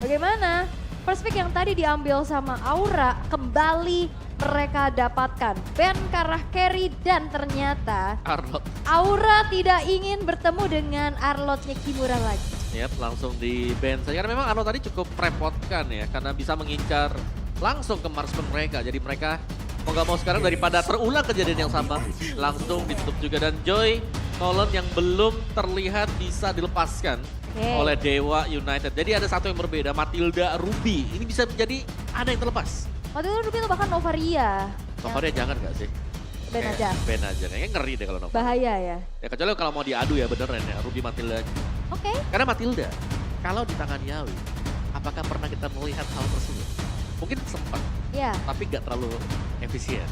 Bagaimana? First pick yang tadi diambil sama Aura kembali mereka dapatkan ban Karah Carry dan ternyata Arlot. Aura tidak ingin bertemu dengan Arlotnya Kimura lagi. Yap, langsung di ban saja. Karena memang Arlot tadi cukup merepotkan ya. Karena bisa mengincar langsung ke marksman mereka. Jadi mereka mau gak mau sekarang daripada terulang kejadian yang sama. Langsung ditutup juga. Dan Joy Nolan yang belum terlihat bisa dilepaskan oleh Dewa United. Jadi ada satu yang berbeda, Matilda Ruby. Ini bisa menjadi ada yang terlepas. Matilda Ruby itu bahkan Novaria. Novaria jangan gak sih? Ben aja. Ben aja, kayaknya ngeri deh kalau Novaria. Bahaya ya. Ya kecuali kalau mau diadu ya beneran ya, Ruby Matilda. Oke. Karena Matilda, kalau di tangan Yawi, apakah pernah kita melihat hal tersebut? Mungkin sempat, Ya. tapi gak terlalu efisien.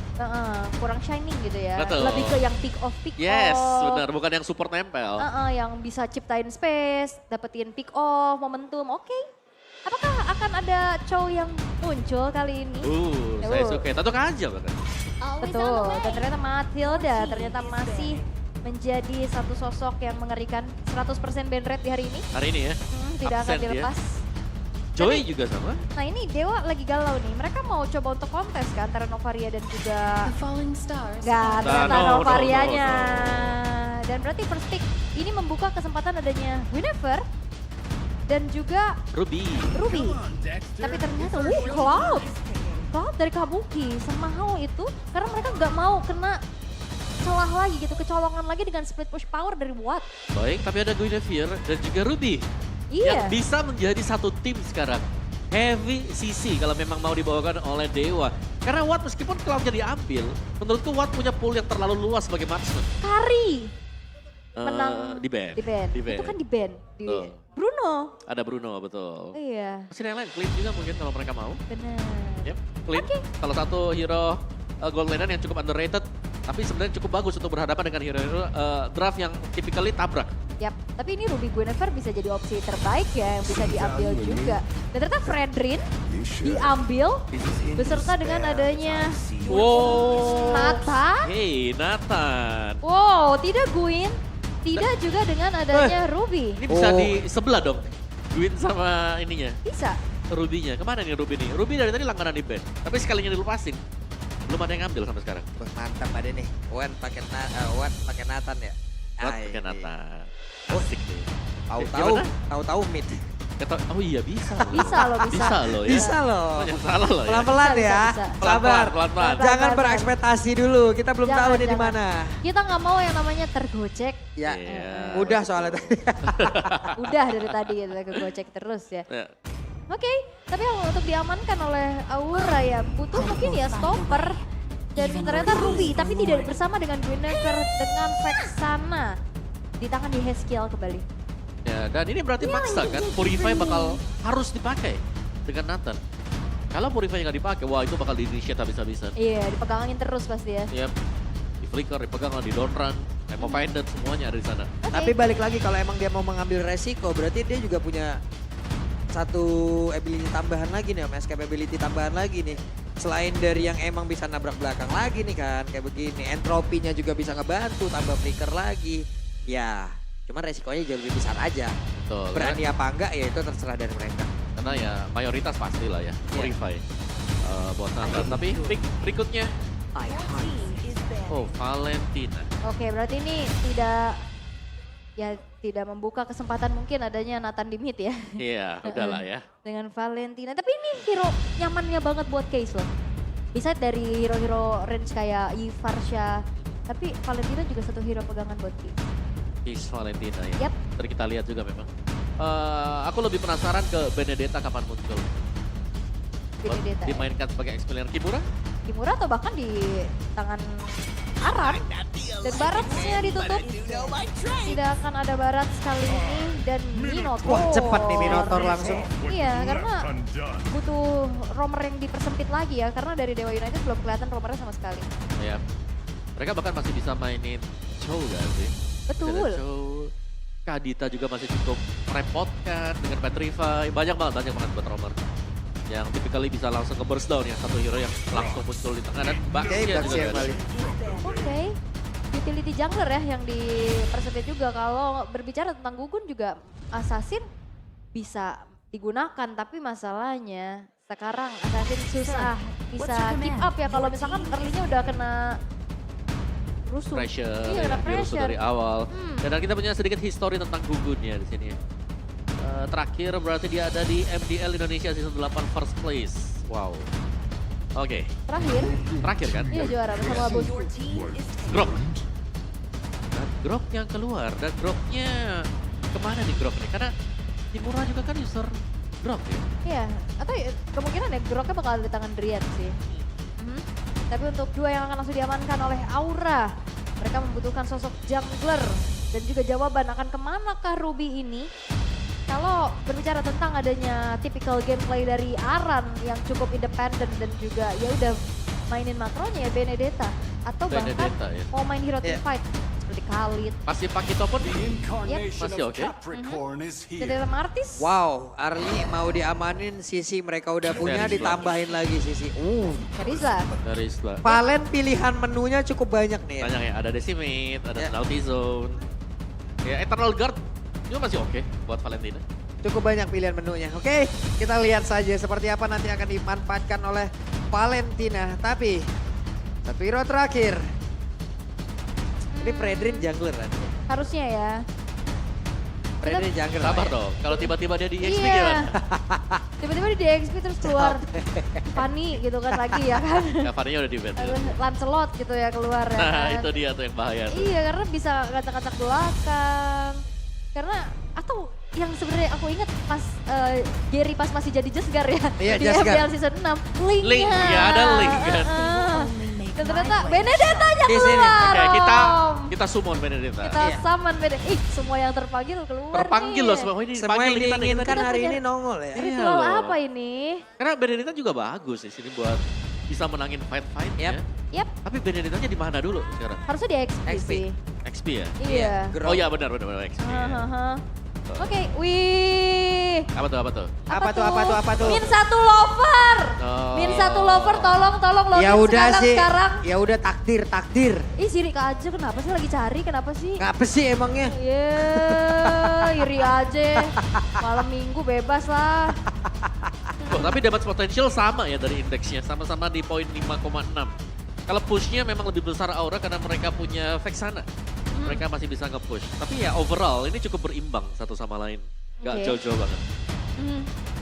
Kurang shining gitu ya. Betul. Lebih ke yang pick off. Yes, benar. Bukan yang support nempel. Yang bisa ciptain space, dapetin pick off, momentum. Oke. Apakah akan ada Chow yang muncul kali ini? Saya suka. Tentu aja bahkan. Betul. Dan ternyata Matilda ternyata masih menjadi satu sosok yang mengerikan. 100% ban rate di hari ini. Hari ini ya. Tidak akan Absen dia. dilepas. Joy juga sama. Nah ini Dewa lagi galau nih. Mereka mau coba untuk kontes kan antara Novaria dan juga... Gak, ternyata No. Novarianya. Dan berarti first pick ini membuka kesempatan adanya Guinevere dan juga Ruby. Tapi ternyata, Cloud. Cloud dari Kabuki, semahal itu. Karena mereka nggak mau kena celah lagi gitu, kecolongan lagi dengan split push power dari Watt. Baik, tapi ada Guinevere dan juga Ruby. Iya. Yang bisa menjadi satu tim sekarang. Heavy CC kalau memang mau dibawakan oleh Dewa. Karena Watt meskipun Cloud-nya diambil, menurutku Watt punya pool yang terlalu luas sebagai marksman. Kari menang Di ban. Itu kan di ban. Di Betul. Bruno. Ada Bruno, betul. Iya, Masih ada yang lain, Clint juga mungkin kalau mereka mau. benar. Yep, Clint salah satu hero gold laner yang cukup underrated. Tapi sebenarnya cukup bagus untuk berhadapan dengan hero-hero draft yang typically tabrak. Yap, tapi ini Ruby Guinevere bisa jadi opsi terbaik ya yang bisa diambil juga. Dan ternyata Fredrin diambil beserta dengan adanya Wow. Nathan. Hey, Nathan. Wow, tidak Gwyn. Tidak juga dengan adanya Ruby. Ini bisa di sebelah dong. Gwyn sama ininya, Bisa. Ruby-nya. Kemana nih Ruby nih? Ruby dari tadi langganan di band. Tapi sekalinya dilepasin. Belum ada yang ngambil sampai sekarang. Wah, mantap ada nih. Wan pakai Nathan ya. Buat Ah, pakai ini. Nathan. Asik nih. Tahu mid. Oh iya bisa loh. Bisa loh, bisa. Bisa loh ya. Bisa loh. Oh, yang salah loh ya. Pelan-pelan Bisa, ya. bisa. Sabar. Pelan-pelan. Jangan Pelan-pelan. berekspektasi dulu. Kita belum Jangan, tahu nih di jangan. mana. Kita nggak mau yang namanya tergocek. Ya, Iya. mudah soalnya tadi. Udah dari tadi gitu, kegocek terus ya. Ya. Oke, tapi yang untuk diamankan oleh Aura ya butuh mungkin ya stopper. Dan ternyata Ruby, tapi tidak bersama dengan Guinevere dengan Vexana. Di tangan di Haskill kembali. Ya, dan ini berarti maksa kan, Purify bakal harus dipakai dengan Nathan. Kalau Purify nggak dipakai, wah itu bakal di-initiate habis-habisan. Iya, dipegangin terus pasti ya. Yap, di flicker, dipegang, di down run, Emo Finded, semuanya ada di sana. Oke. Tapi balik lagi kalau emang dia mau mengambil resiko, berarti dia juga punya satu ability tambahan lagi nih, escape ability tambahan lagi nih. Selain dari yang emang bisa nabrak belakang lagi nih kan, kayak begini. Entropinya juga bisa ngebantu, tambah flicker lagi. Ya, cuman resikonya jauh lebih besar aja. Betul, Berani apa enggak ya itu terserah dari mereka. karena ya mayoritas pastilah ya, Purify buat Nathan. Tapi pick berikutnya, oh Valentina. Oke, berarti ini tidak membuka kesempatan mungkin adanya Nathan di mid ya. Iya, udahlah ya. Dengan Valentina. Tapi ini hero nyamannya banget buat Case loh. Bisa dari hero-hero range kayak Ivarsha. Tapi Valentina juga satu hero pegangan buat Case. Is Valentina ya. Yap. Tadi kita lihat juga memang. Aku lebih penasaran ke Benedetta kapan muncul. Benedetta. Dimainkan sebagai Expelliarmus Kimura? Kimura atau bahkan di tangan Aram. Dan Baratsnya ditutup. Tidak akan ada Barat kali ini. Dan Minotaur. Wah cepat nih Minotaur langsung. Iya, karena butuh romer yang dipersempit lagi ya. Karena dari Dewa United belum kelihatan romernya sama sekali. Ya. Mereka bahkan masih bisa mainin Chow gak sih? Betul. Ada Chow. Kadita juga masih cukup merepotkan dengan Petrify. Banyak banget buat romer. Yang typically bisa langsung ke burst down ya. Satu hero yang langsung muncul di tengah dan Baxia juga Baxia ada. balik. Oke. Utility jungler ya yang dipersempit juga. Kalau berbicara tentang Gugun juga Assassin bisa digunakan, tapi masalahnya sekarang Assassin susah bisa keep up ya kalau misalkan early-nya udah kena rusuh. Pressure, Iya, ya, udah dirusuh pressure. dari awal. Dan kita punya sedikit histori tentang Gugun ya di sini. Terakhir berarti dia ada di MDL Indonesia Season 8 first place. Wow. Oke, terakhir kan? Iya juara bersama bosku. Grok. Dan Grok yang keluar, dan Groknya kemana nih Grok nih? Karena Timura juga kan user Grok ya. Iya, atau kemungkinan ya Groknya bakal di tangan Drian sih. Tapi untuk dua yang akan langsung diamankan oleh Aura, mereka membutuhkan sosok jungler dan juga jawaban akan kemanakah Ruby ini. Kalau berbicara tentang adanya typical gameplay dari Aran yang cukup independen dan juga ya udah mainin makronya ya Benedetta atau bahkan Benedetta, ya. mau main hero team fight seperti Khalid, Masih Pakito pun Masih oke. Cedera Martis. Wow, Arli mau diamanin, Sisi mereka udah punya, Dari ditambahin lagi Sisi. Karisa. Dari setelah. Valen pilihan menunya cukup banyak nih ya. Banyak ya, ada Decimate, ada Ya. Naughty Zone. Ya, Eternal Guard juga masih oke buat Valentina. Cukup banyak pilihan menunya. Oke, kita lihat saja seperti apa nanti akan dimanfaatkan oleh Valentina. Tapi, satu hero terakhir. Ini Fredrin jungler kan? Harusnya ya. Fredrin jungler. Sabar ya? dong, kalau tiba-tiba dia di EXP Iya. gimana? Tiba-tiba di DXP terus keluar Fanny gitu kan lagi ya kan. Kavarnya udah di ban. Terus Lancelot gitu ya keluar ya Nah, kan. itu dia tuh yang bahaya tuh. Iya karena bisa kacak-kacak belakang. Karena atau yang sebenarnya aku ingat pas Gary pas masih jadi Jesgar ya Iya, di Jesgar. MPL season 6. Linknya. Link, ya ada link kan. Dan ternyata Benedettanya Di sini. keluar. Oke, Om. kita summon Benedetta. Kita Iya. summon Benedetta. Ih semua yang terpanggil keluar Terpanggil nih. loh semua. Oh, ini Semua panggil yang kita nih, diinginkan kita nih. hari punya- ini nongol ya. Iya Ritual loh. apa ini? Karena Benedetta juga bagus di sini buat bisa menangin fight-fightnya. Yap. Yap, Tapi Benedettanya di mana dulu sekarang? harusnya di XP XP. sih. XP ya? Iya. Grok. Oh iya benar XP. Hahaha. Oke, wih. Apa tuh? Apa tuh? Min satu lover. Oh. Min satu lover, tolong login Ya udah sih. sekarang. Ya udah takdir. Ih si Rika aja kenapa sih lagi cari, kenapa sih? Ngapa sih emangnya? Iya, iri aja. Malam minggu bebas lah. Oh, tapi damage potential sama ya dari indeksnya, sama-sama di poin 5,6. Kalau pushnya memang lebih besar Aura karena mereka punya Vexana. Mereka masih bisa nge-push. Tapi ya overall ini cukup berimbang satu sama lain. Gak Oke. jauh-jauh banget.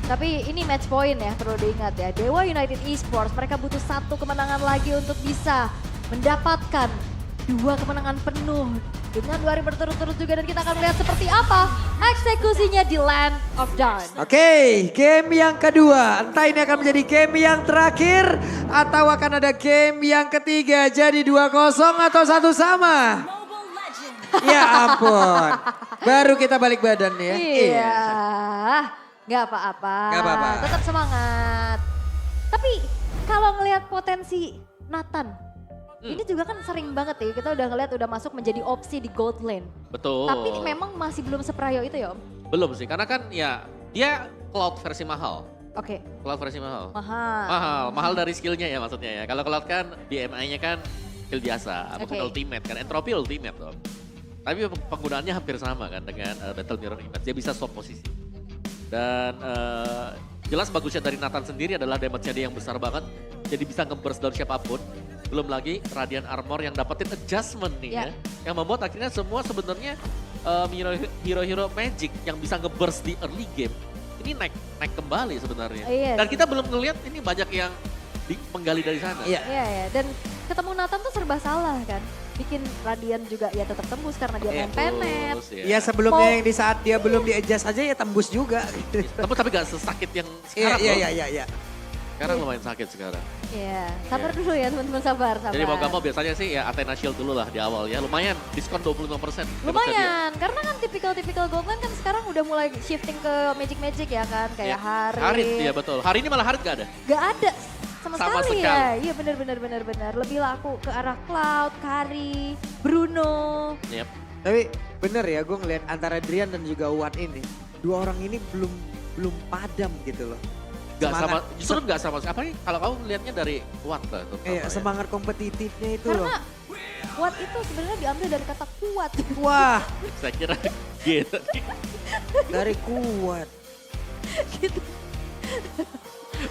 Tapi ini match point ya, perlu diingat ya. Dewa United Esports, mereka butuh satu kemenangan lagi untuk bisa mendapatkan 2 kemenangan penuh. Dengan 2 hari berturut-turut juga dan kita akan melihat seperti apa eksekusinya di Land of Dawn. Oke, game yang kedua. Entah ini akan menjadi game yang terakhir atau akan ada game yang ketiga. Jadi 2-0 atau 1 sama. Ya ampun. Baru kita balik badan ya. Iya, nggak apa-apa. Nggak apa-apa. Tetap semangat. Tapi kalau ngelihat potensi Nathan, ini juga kan sering banget ya kita udah ngelihat udah masuk menjadi opsi di gold lane. Betul. Tapi memang masih belum seprayo itu ya Om? Belum sih, karena kan ya dia Cloud versi mahal. Oke, Cloud versi mahal. mahal. Mahal dari skillnya ya maksudnya ya. Kalau Cloud kan DMI-nya kan skill biasa, bukan Oke. ultimate kan. Entropy ultimate dong. Tapi penggunaannya hampir sama kan dengan Battle Mirror Image. Dia bisa swap posisi. Dan jelas bagusnya dari Nathan sendiri adalah damage-nya dia yang besar banget. Jadi bisa nge-burst down siapapun. Belum lagi Radiant Armor yang dapetin adjustment nih Ya. ya. Yang membuat akhirnya semua sebenarnya hero-hero Magic yang bisa nge-burst di early game. Ini naik kembali sebenarnya. Iya Dan sih. kita belum ngeliat ini banyak yang menggali dari sana. Iya. Iya ya, dan ketemu Nathan tuh serba salah kan. Bikin Radiant juga ya tetap tembus karena dia main penet. Terus, Ya sebelumnya Mau- yang di saat dia belum di-adjust aja ya tembus juga. Tapi gak sesakit yang Iya, sekarang loh. iya. Sekarang lumayan sakit sekarang. Iya, sabar dulu ya teman-teman, sabar. Jadi mau gak mau biasanya sih ya Athena Shield dulu lah di awal ya. Lumayan diskon 25%. Lumayan, karena kan tipikal Goldman kan sekarang udah mulai shifting ke Magic ya kan. Kayak Harit. Harit, iya betul. Hari ini malah Harit gak ada. Gak ada sama, Sama sekali, sekali. ya. Iya benar. Lebih laku ke arah Cloud, Kari, Bruno. Yep. Tapi bener ya gue ngeliat antara Drian dan juga Wan ini. Dua orang ini belum padam gitu loh. Gak sama, Semangat. justru gak sama. Apa nih kalau kamu lihatnya dari Watt lah. terutama Iya, ya. semangat kompetitifnya itu loh. Karena kuat itu sebenarnya diambil dari kata kuat. Wah, Saya kira gitu. dari kuat. gitu.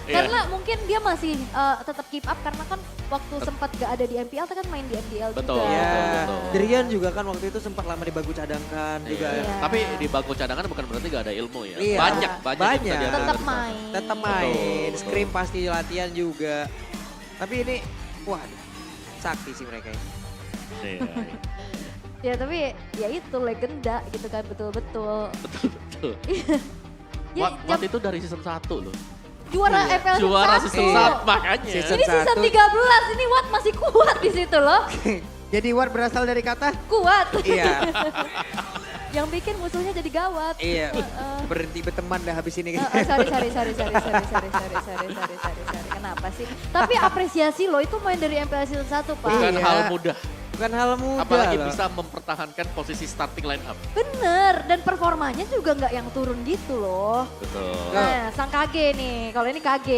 Iya. Karena mungkin dia masih tetap keep up karena kan waktu sempat gak ada di MPL, kan main di MPL Betul. juga. Ya, betul. Drian juga kan waktu itu sempat lama di bangku cadangkan juga. Iya. Iya. Tapi di bangku cadangan bukan berarti gak ada ilmu ya. Iya. Banyak yang bisa Banyak. diambil Tetap dari sana. main. Tetap main, Betul, scrim betul. pasti latihan juga. Tapi ini, wah, sakti sih mereka ini. Iya, iya. Ya tapi ya itu legenda gitu kan, betul-betul. Betul. Ya, Watt itu dari season 1 loh. juara Iya. MPL Juara season season 1. 1 makanya. Season Ini season 1. 13, ini Watt masih kuat di situ loh. Jadi War berasal dari kata? Kuat. Iya, Yang bikin musuhnya jadi gawat. iya. Berhenti berteman dah habis ini. Sorry. Kenapa sih? Tapi apresiasi lo itu main dari MPL season 1, Pak. Bukan Iya. hal mudah. Bukan hal mudah Apalagi loh. bisa mempertahankan posisi starting line up. Bener, dan performanya juga nggak yang turun gitu loh. Betul. Nah, sang KG nih, kalau ini KG.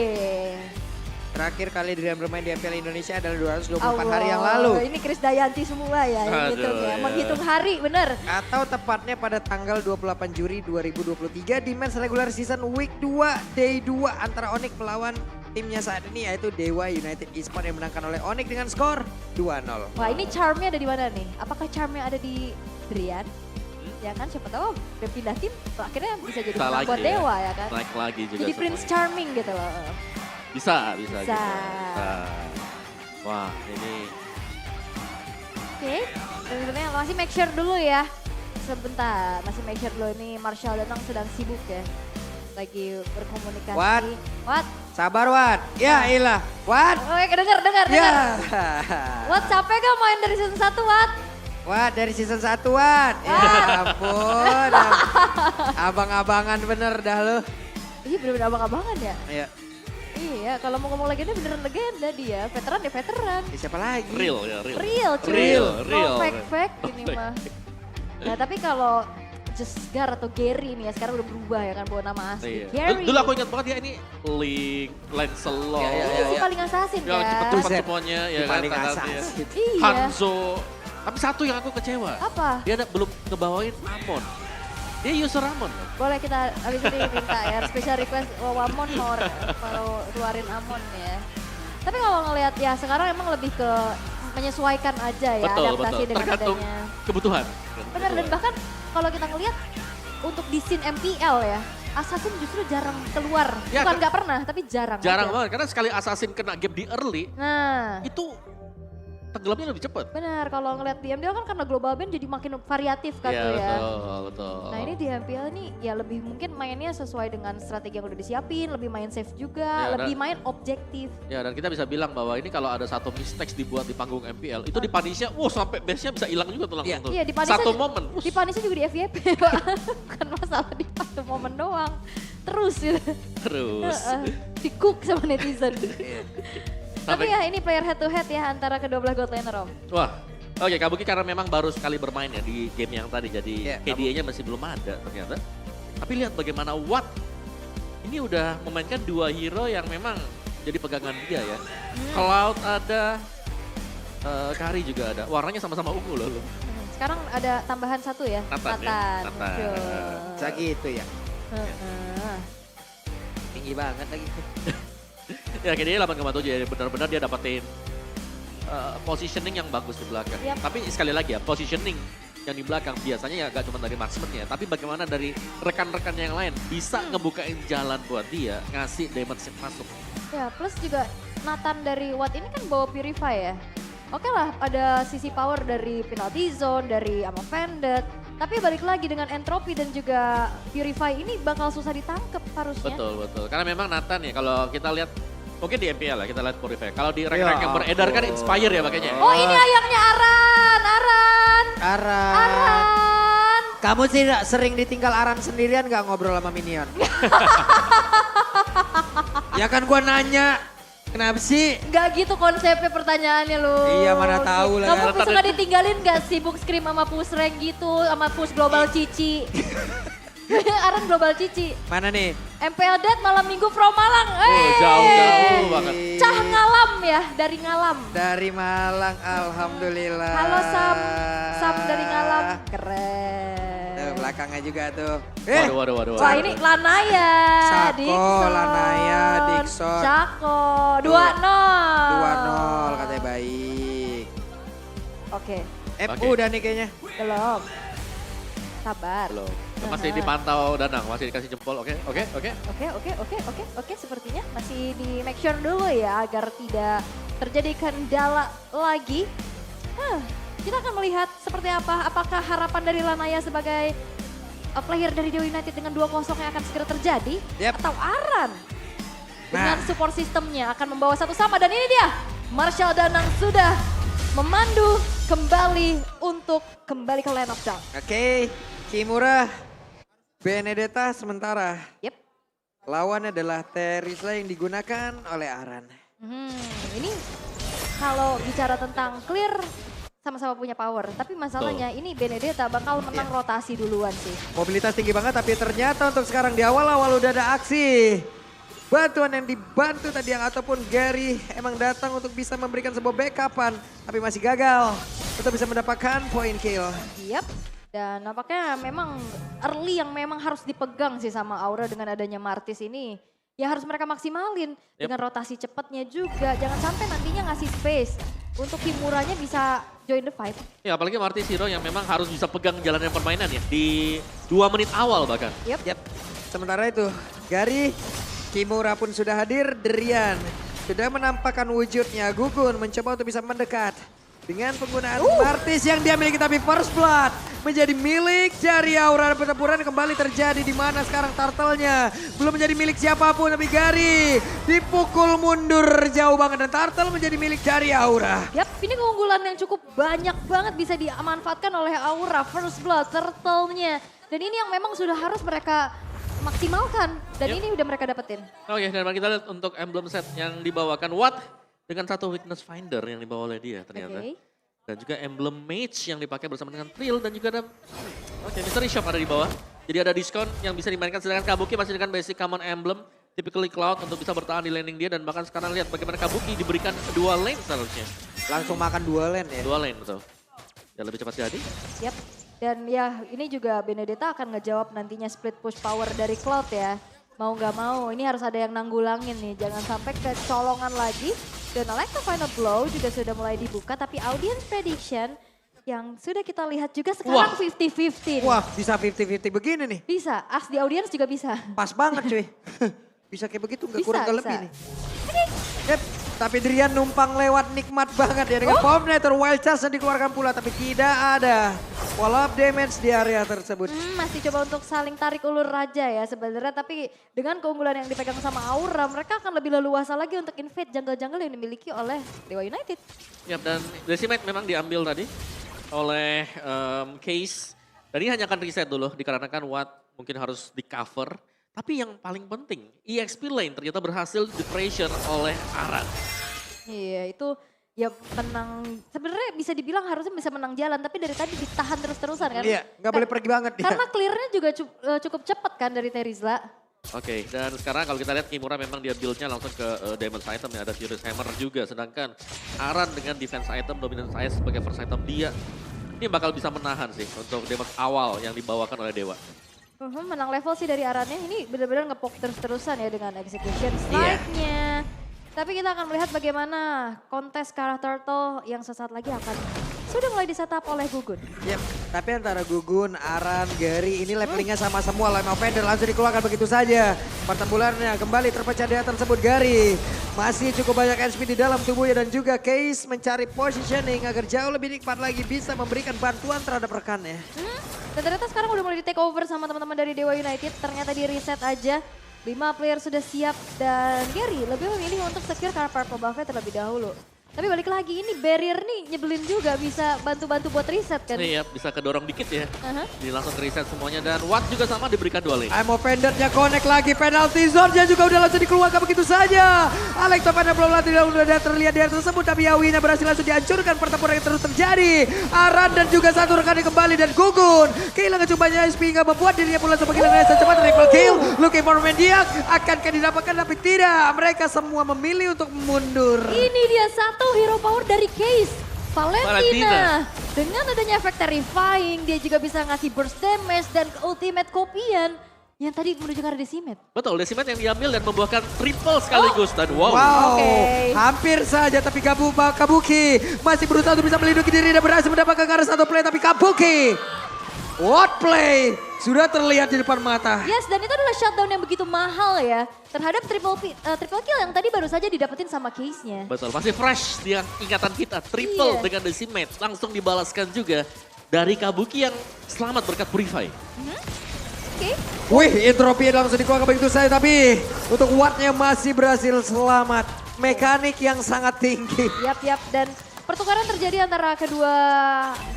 Terakhir kali Drian bermain di MPL Indonesia adalah 224 Allah, hari yang lalu. Ini Chris Dayanti semua ya yang Aduh, hitung ya. ya. Menghitung hari, bener. Atau tepatnya pada tanggal 28 Juli 2023 di match regular season week 2 day 2 antara Onyx melawan timnya saat ini yaitu Dewa United Esports yang menangkan oleh Onyx dengan skor 2-0. Wah, ini charmnya ada di mana nih? Apakah charmnya ada di Drian? Ya kan, siapa tahu udah pindah tim, akhirnya bisa jadi Bisa menang lagi buat ya. Dewa ya kan. Naik lagi juga Jadi Prince semuanya. Charming gitu loh. Bisa. Bisa. Gitu. Wah ini Oke, dan sebenarnya masih make sure dulu ya. Sebentar, masih make sure dulu ini Marshall datang sedang sibuk ya. Lagi berkomunikasi. What? Sabar Wat. Ya ilah. Wat. Oh, dengar. Ya. What, capek gak main dari season 1, Wat? Wat dari season 1 Wat. Ya ampun. Abang-abangan bener dah lu. Iya bener-bener abang-abangan ya. Iya. Iya, kalau mau ngomong legenda beneran legenda dia. Veteran ya veteran. Siapa lagi? real ya real. Real cuy. Real. No fake-fake ini No mah. Nah tapi kalau Jesgar atau Gary nih ya sekarang udah berubah ya kan bawa nama asli. Iya. Gary. Dulu aku ingat banget ya ini Link, Lancelot. Iya, iya, Ini si iya. paling assassin Yang kan. cepet-cepet Buset. semuanya ya kan. Paling tatanya. assassin. Iya. Hanzo. Tapi satu yang aku kecewa. Apa? Dia belum ngebawain Amon. Dia user Amon loh. Boleh kita abis ini minta ya special request Amon kalau keluarin Amon ya. Tapi kalau ngelihat ya sekarang emang lebih ke menyesuaikan aja ya adaptasi dengan Tergantung adanya. kebutuhan. Benar, dan bahkan kalau kita ngelihat untuk di scene MPL ya, Assassin justru jarang keluar. Ya, Bukan nggak pernah, tapi jarang. Jarang aja. banget karena sekali Assassin kena gap di early Nah, itu tenggelamnya lebih cepat. benar kalau ngelihat di MPL kan karena global band jadi makin variatif kan Iya tuh ya. betul. Nah ini di MPL nih ya lebih mungkin mainnya sesuai dengan strategi yang udah disiapin, lebih main safe juga, Ya, lebih main objektif. Ya dan kita bisa bilang bahwa ini kalau ada satu mistakes dibuat di panggung MPL itu di punishnya, sampai base-nya bisa hilang juga tuh langsung tuh. Iya, di punishnya Satu ju- momen. Di Panisnya juga di FYP Pak, bukan masalah di satu momen doang. Terus gitu, Terus. di cook sama netizen. Tapi Sampai- ya ini player head to head ya antara kedua belah god laner Om. Wah, oke Kabuki karena memang baru sekali bermain ya di game yang tadi, jadi Iya, KDA-nya masih belum ada ternyata. Tapi lihat bagaimana Watt ini udah memainkan dua hero yang memang jadi pegangan dia ya. Cloud ada, Kari juga ada. Warnanya sama-sama ungu loh. Sekarang ada tambahan satu ya, Nathan ya, Nathan. Nathan. Betul. Bisa gitu ya. Heeh. Tinggi banget lagi. Ya KDA 8,7 ya, benar-benar dia dapetin positioning yang bagus di belakang. Yap. Tapi sekali lagi ya, positioning yang di belakang biasanya ya gak cuma dari marksman-nya, tapi bagaimana dari rekan-rekan yang lain bisa ngebukain jalan buat dia, ngasih damage masuk. Ya, plus juga Nathan dari Watt ini kan bawa Purify ya. Oke lah, ada sisi power dari penalty zone, dari Ammo Vended. Tapi balik lagi dengan Entropy dan juga Purify ini bakal susah ditangkep harusnya. Betul. Karena memang Nathan ya, kalau kita lihat, mungkin di MPL lah kita lihat Purify. Kalau di rank-rank yang beredar kan Inspire ya makanya. Oh ini ayangnya Aran. Aran. Kamu sih sering ditinggal Aran sendirian gak ngobrol sama Minion? Ya kan gua nanya, kenapa sih? Gak gitu konsepnya pertanyaannya lu. Iya, mana tahu lah. Kamu suka ditinggalin gak sibuk scrim sama push rank gitu, sama push global cici. Aran global cici. Mana nih? MPL Dead malam minggu from Malang. Jauh-jauh banget. Cah ngalam ya, dari ngalam. Dari Malang, alhamdulillah. Halo Sam dari ngalam. Keren. Tuh, belakangnya juga tuh. Waduh. Wah ini Lanaya, Sako, Dixon, Lanaya, Dixon. Cako, 2-0. 2-0 katanya baik. Oke, FU udah nih kayaknya. belum. Sabar. Belum. Masih dipantau Danang, masih dikasih jempol. Oke. Oke, sepertinya masih di make sure dulu ya agar tidak terjadi kendala lagi. Kita akan melihat seperti apa, apakah harapan dari Lanaya sebagai player dari Dewa United dengan 2-0 yang akan segera terjadi. Atau Aran dengan support sistemnya akan membawa satu sama. Dan ini dia, Marshall Danang sudah memandu kembali untuk kembali ke line of down. Oke, Kimura, Benedetta sementara. Yep. Lawan adalah Terizla yang digunakan oleh Aran. Ini kalau bicara tentang clear sama-sama punya power. Tapi masalahnya ini Benedetta bakal menang rotasi duluan sih. Mobilitas tinggi banget tapi ternyata untuk sekarang di awal-awal udah ada aksi. Bantuan yang dibantu tadi yang ataupun Gary emang datang untuk bisa memberikan sebuah backupan. Tapi masih gagal untuk bisa mendapatkan poin kill. Yap. Dan nampaknya memang early yang memang harus dipegang sih sama Aura dengan adanya Martis ini. Ya harus mereka maksimalin dengan rotasi cepatnya juga. Jangan sampai nantinya ngasih space untuk Kimuranya bisa join the fight. Ya apalagi Martis Hero yang memang harus bisa pegang jalannya permainan ya. Di 2 menit awal bahkan. Yap. Sementara itu Gary, Kimura pun sudah hadir. Derian sudah menampakkan wujudnya. Gugun mencoba untuk bisa mendekat. Dengan penggunaan Martis yang dia miliki tapi first blood menjadi milik dari Aura. Pertempuran kembali terjadi di mana sekarang Turtle-nya belum menjadi milik siapapun tapi Gary dipukul mundur jauh banget dan Turtle menjadi milik dari Aura. Yap, ini keunggulan yang cukup banyak banget bisa dimanfaatkan oleh Aura. First blood, Turtle-nya. Dan ini yang memang sudah harus mereka maksimalkan dan ini udah mereka dapetin. Oke, dan kita lihat untuk emblem set yang dibawakan Watt. Dengan satu weakness finder yang dibawa oleh dia ternyata. Dan juga emblem mage yang dipakai bersama dengan Trill dan juga ada mystery shop ada di bawah. Jadi ada diskon yang bisa dimainkan sedangkan Kabuki masih dengan basic common emblem. Typically Cloud untuk bisa bertahan di laning dia dan bahkan sekarang lihat bagaimana Kabuki diberikan 2 lane seharusnya. Langsung makan 2 lane ya? 2 lane betul. Ya lebih cepat jadi. Yap, dan ya ini juga Benedetta akan ngejawab nantinya split push power dari Cloud ya. Mau gak mau ini harus ada yang nanggulangin nih, jangan sampai kecolongan lagi. Dan Alexa Final Blow juga sudah mulai dibuka, tapi audience prediction yang sudah kita lihat juga sekarang 50-50. Wah, bisa 50-50 begini nih. Bisa, as di audience juga bisa. Pas banget cuy. Bisa kayak begitu, nggak kurang nggak lebih nih. Ini. Yep, tapi Drian numpang lewat nikmat banget ya dengan Pomnator Wild Charge yang dikeluarkan pula, tapi tidak ada wall up damage di area tersebut. Masih coba untuk saling tarik ulur raja ya sebenarnya, tapi dengan keunggulan yang dipegang sama Aura, mereka akan lebih leluasa lagi untuk invade jungle-jungle yang dimiliki oleh Dewa United. Yap, dan Decimate memang diambil tadi oleh Case. Dan ini hanya akan reset dulu dikarenakan Watt mungkin harus di cover. Tapi yang paling penting, EXP lane ternyata berhasil di-pressure oleh Aran. Iya, itu ya menang, sebenarnya bisa dibilang harusnya bisa menang jalan, tapi dari tadi ditahan terus-terusan kan. Iya, nggak boleh pergi banget dia. Karena clearnya juga cukup cepat kan dari Terizla. Oke, dan sekarang kalau kita lihat Kimura memang dia build-nya langsung ke damage item ya, ada Furious Hammer juga. Sedangkan Aran dengan defense item, dominance ice sebagai first item dia, ini bakal bisa menahan sih untuk damage awal yang dibawakan oleh Dewa. Menang level sih dari Arannya, ini benar-benar ngepok terus-terusan ya dengan execution strike-nya. Tapi kita akan melihat bagaimana kontes Kara Turtle yang sesaat lagi akan sudah mulai di-setup oleh Gugun. Yep, tapi antara Gugun, Aran, Gary ini levelingnya sama semua. Line of Fender langsung dikeluarkan begitu saja. Pertempurannya kembali terpecah di atas tersebut. Gary masih cukup banyak HP di dalam tubuhnya dan juga Case mencari positioning agar jauh lebih nikmat lagi bisa memberikan bantuan terhadap rekannya. Dan ternyata sekarang udah mulai di take over sama teman-teman dari Dewa United. Ternyata di reset aja. 5 player sudah siap dan Gary lebih memilih untuk secure karena purple buff-nya terlebih dahulu. Tapi balik lagi ini barrier nih nyebelin juga, bisa bantu-bantu buat reset kan. Iya, bisa kedorong dikit ya. Jadi langsung reset semuanya dan Watt juga sama diberikan 2 lane. I'm offendernya connect lagi, penalty zone-nya juga udah langsung dikeluarkan begitu saja. Alex Topana belum udah terlihat di area tersebut tapi Yawinya berhasil langsung dihancurkan. Pertempuran yang terus terjadi. Aran dan juga satu rekannya kembali dan Gugun kehilangan cobanya SP hingga membuat dirinya pula sebagai kehilangan cepat. Triple kill, looking for Mendiak akankah didapatkan tapi tidak. Mereka semua memilih untuk mundur. Ini dia satu hero power dari Case. Valentina. Dengan adanya efek terrifying, dia juga bisa ngasih burst damage dan ultimate kopian yang tadi menuju ke arah Decimet. Betul, Decimet yang diambil dan membuahkan triple sekaligus. Dan wow. Wow, Oke. hampir saja tapi Kabuki masih berusaha untuk bisa melindungi diri dan berhasil mendapatkan ke arah satu play. Tapi Kabuki, what play? Sudah terlihat di depan mata. Yes, dan itu adalah shutdown yang begitu mahal ya. Terhadap triple kill yang tadi baru saja didapetin sama case-nya. Betul, masih fresh di ingatan kita. Triple Iya. dengan Decimet. Langsung dibalaskan juga dari Kabuki yang selamat berkat Purify. Oke. Wih, entropi langsung dikeluarkan begitu saja. Tapi untuk Wattnya masih berhasil selamat. Mekanik yang sangat tinggi. Yap, dan pertukaran terjadi antara kedua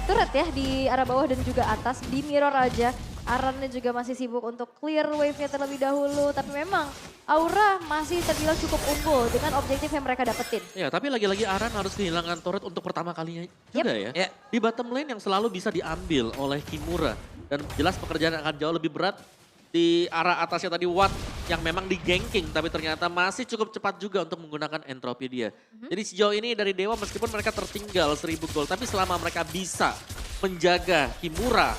turret ya di arah bawah dan juga atas. Di mirror aja. Arannya juga masih sibuk untuk clear wave-nya terlebih dahulu. Tapi memang Aura masih terbilang cukup unggul dengan objektif yang mereka dapetin. Ya, tapi lagi-lagi Aran harus kehilangan turret untuk pertama kalinya juga ya. Ya. Di bottom lane yang selalu bisa diambil oleh Kimura. Dan jelas pekerjaan akan jauh lebih berat di arah atasnya tadi Watt yang memang di-ganking. Tapi ternyata masih cukup cepat juga untuk menggunakan entropi dia. Jadi sejauh ini dari Dewa meskipun mereka tertinggal 1000 gol. Tapi selama mereka bisa menjaga Kimura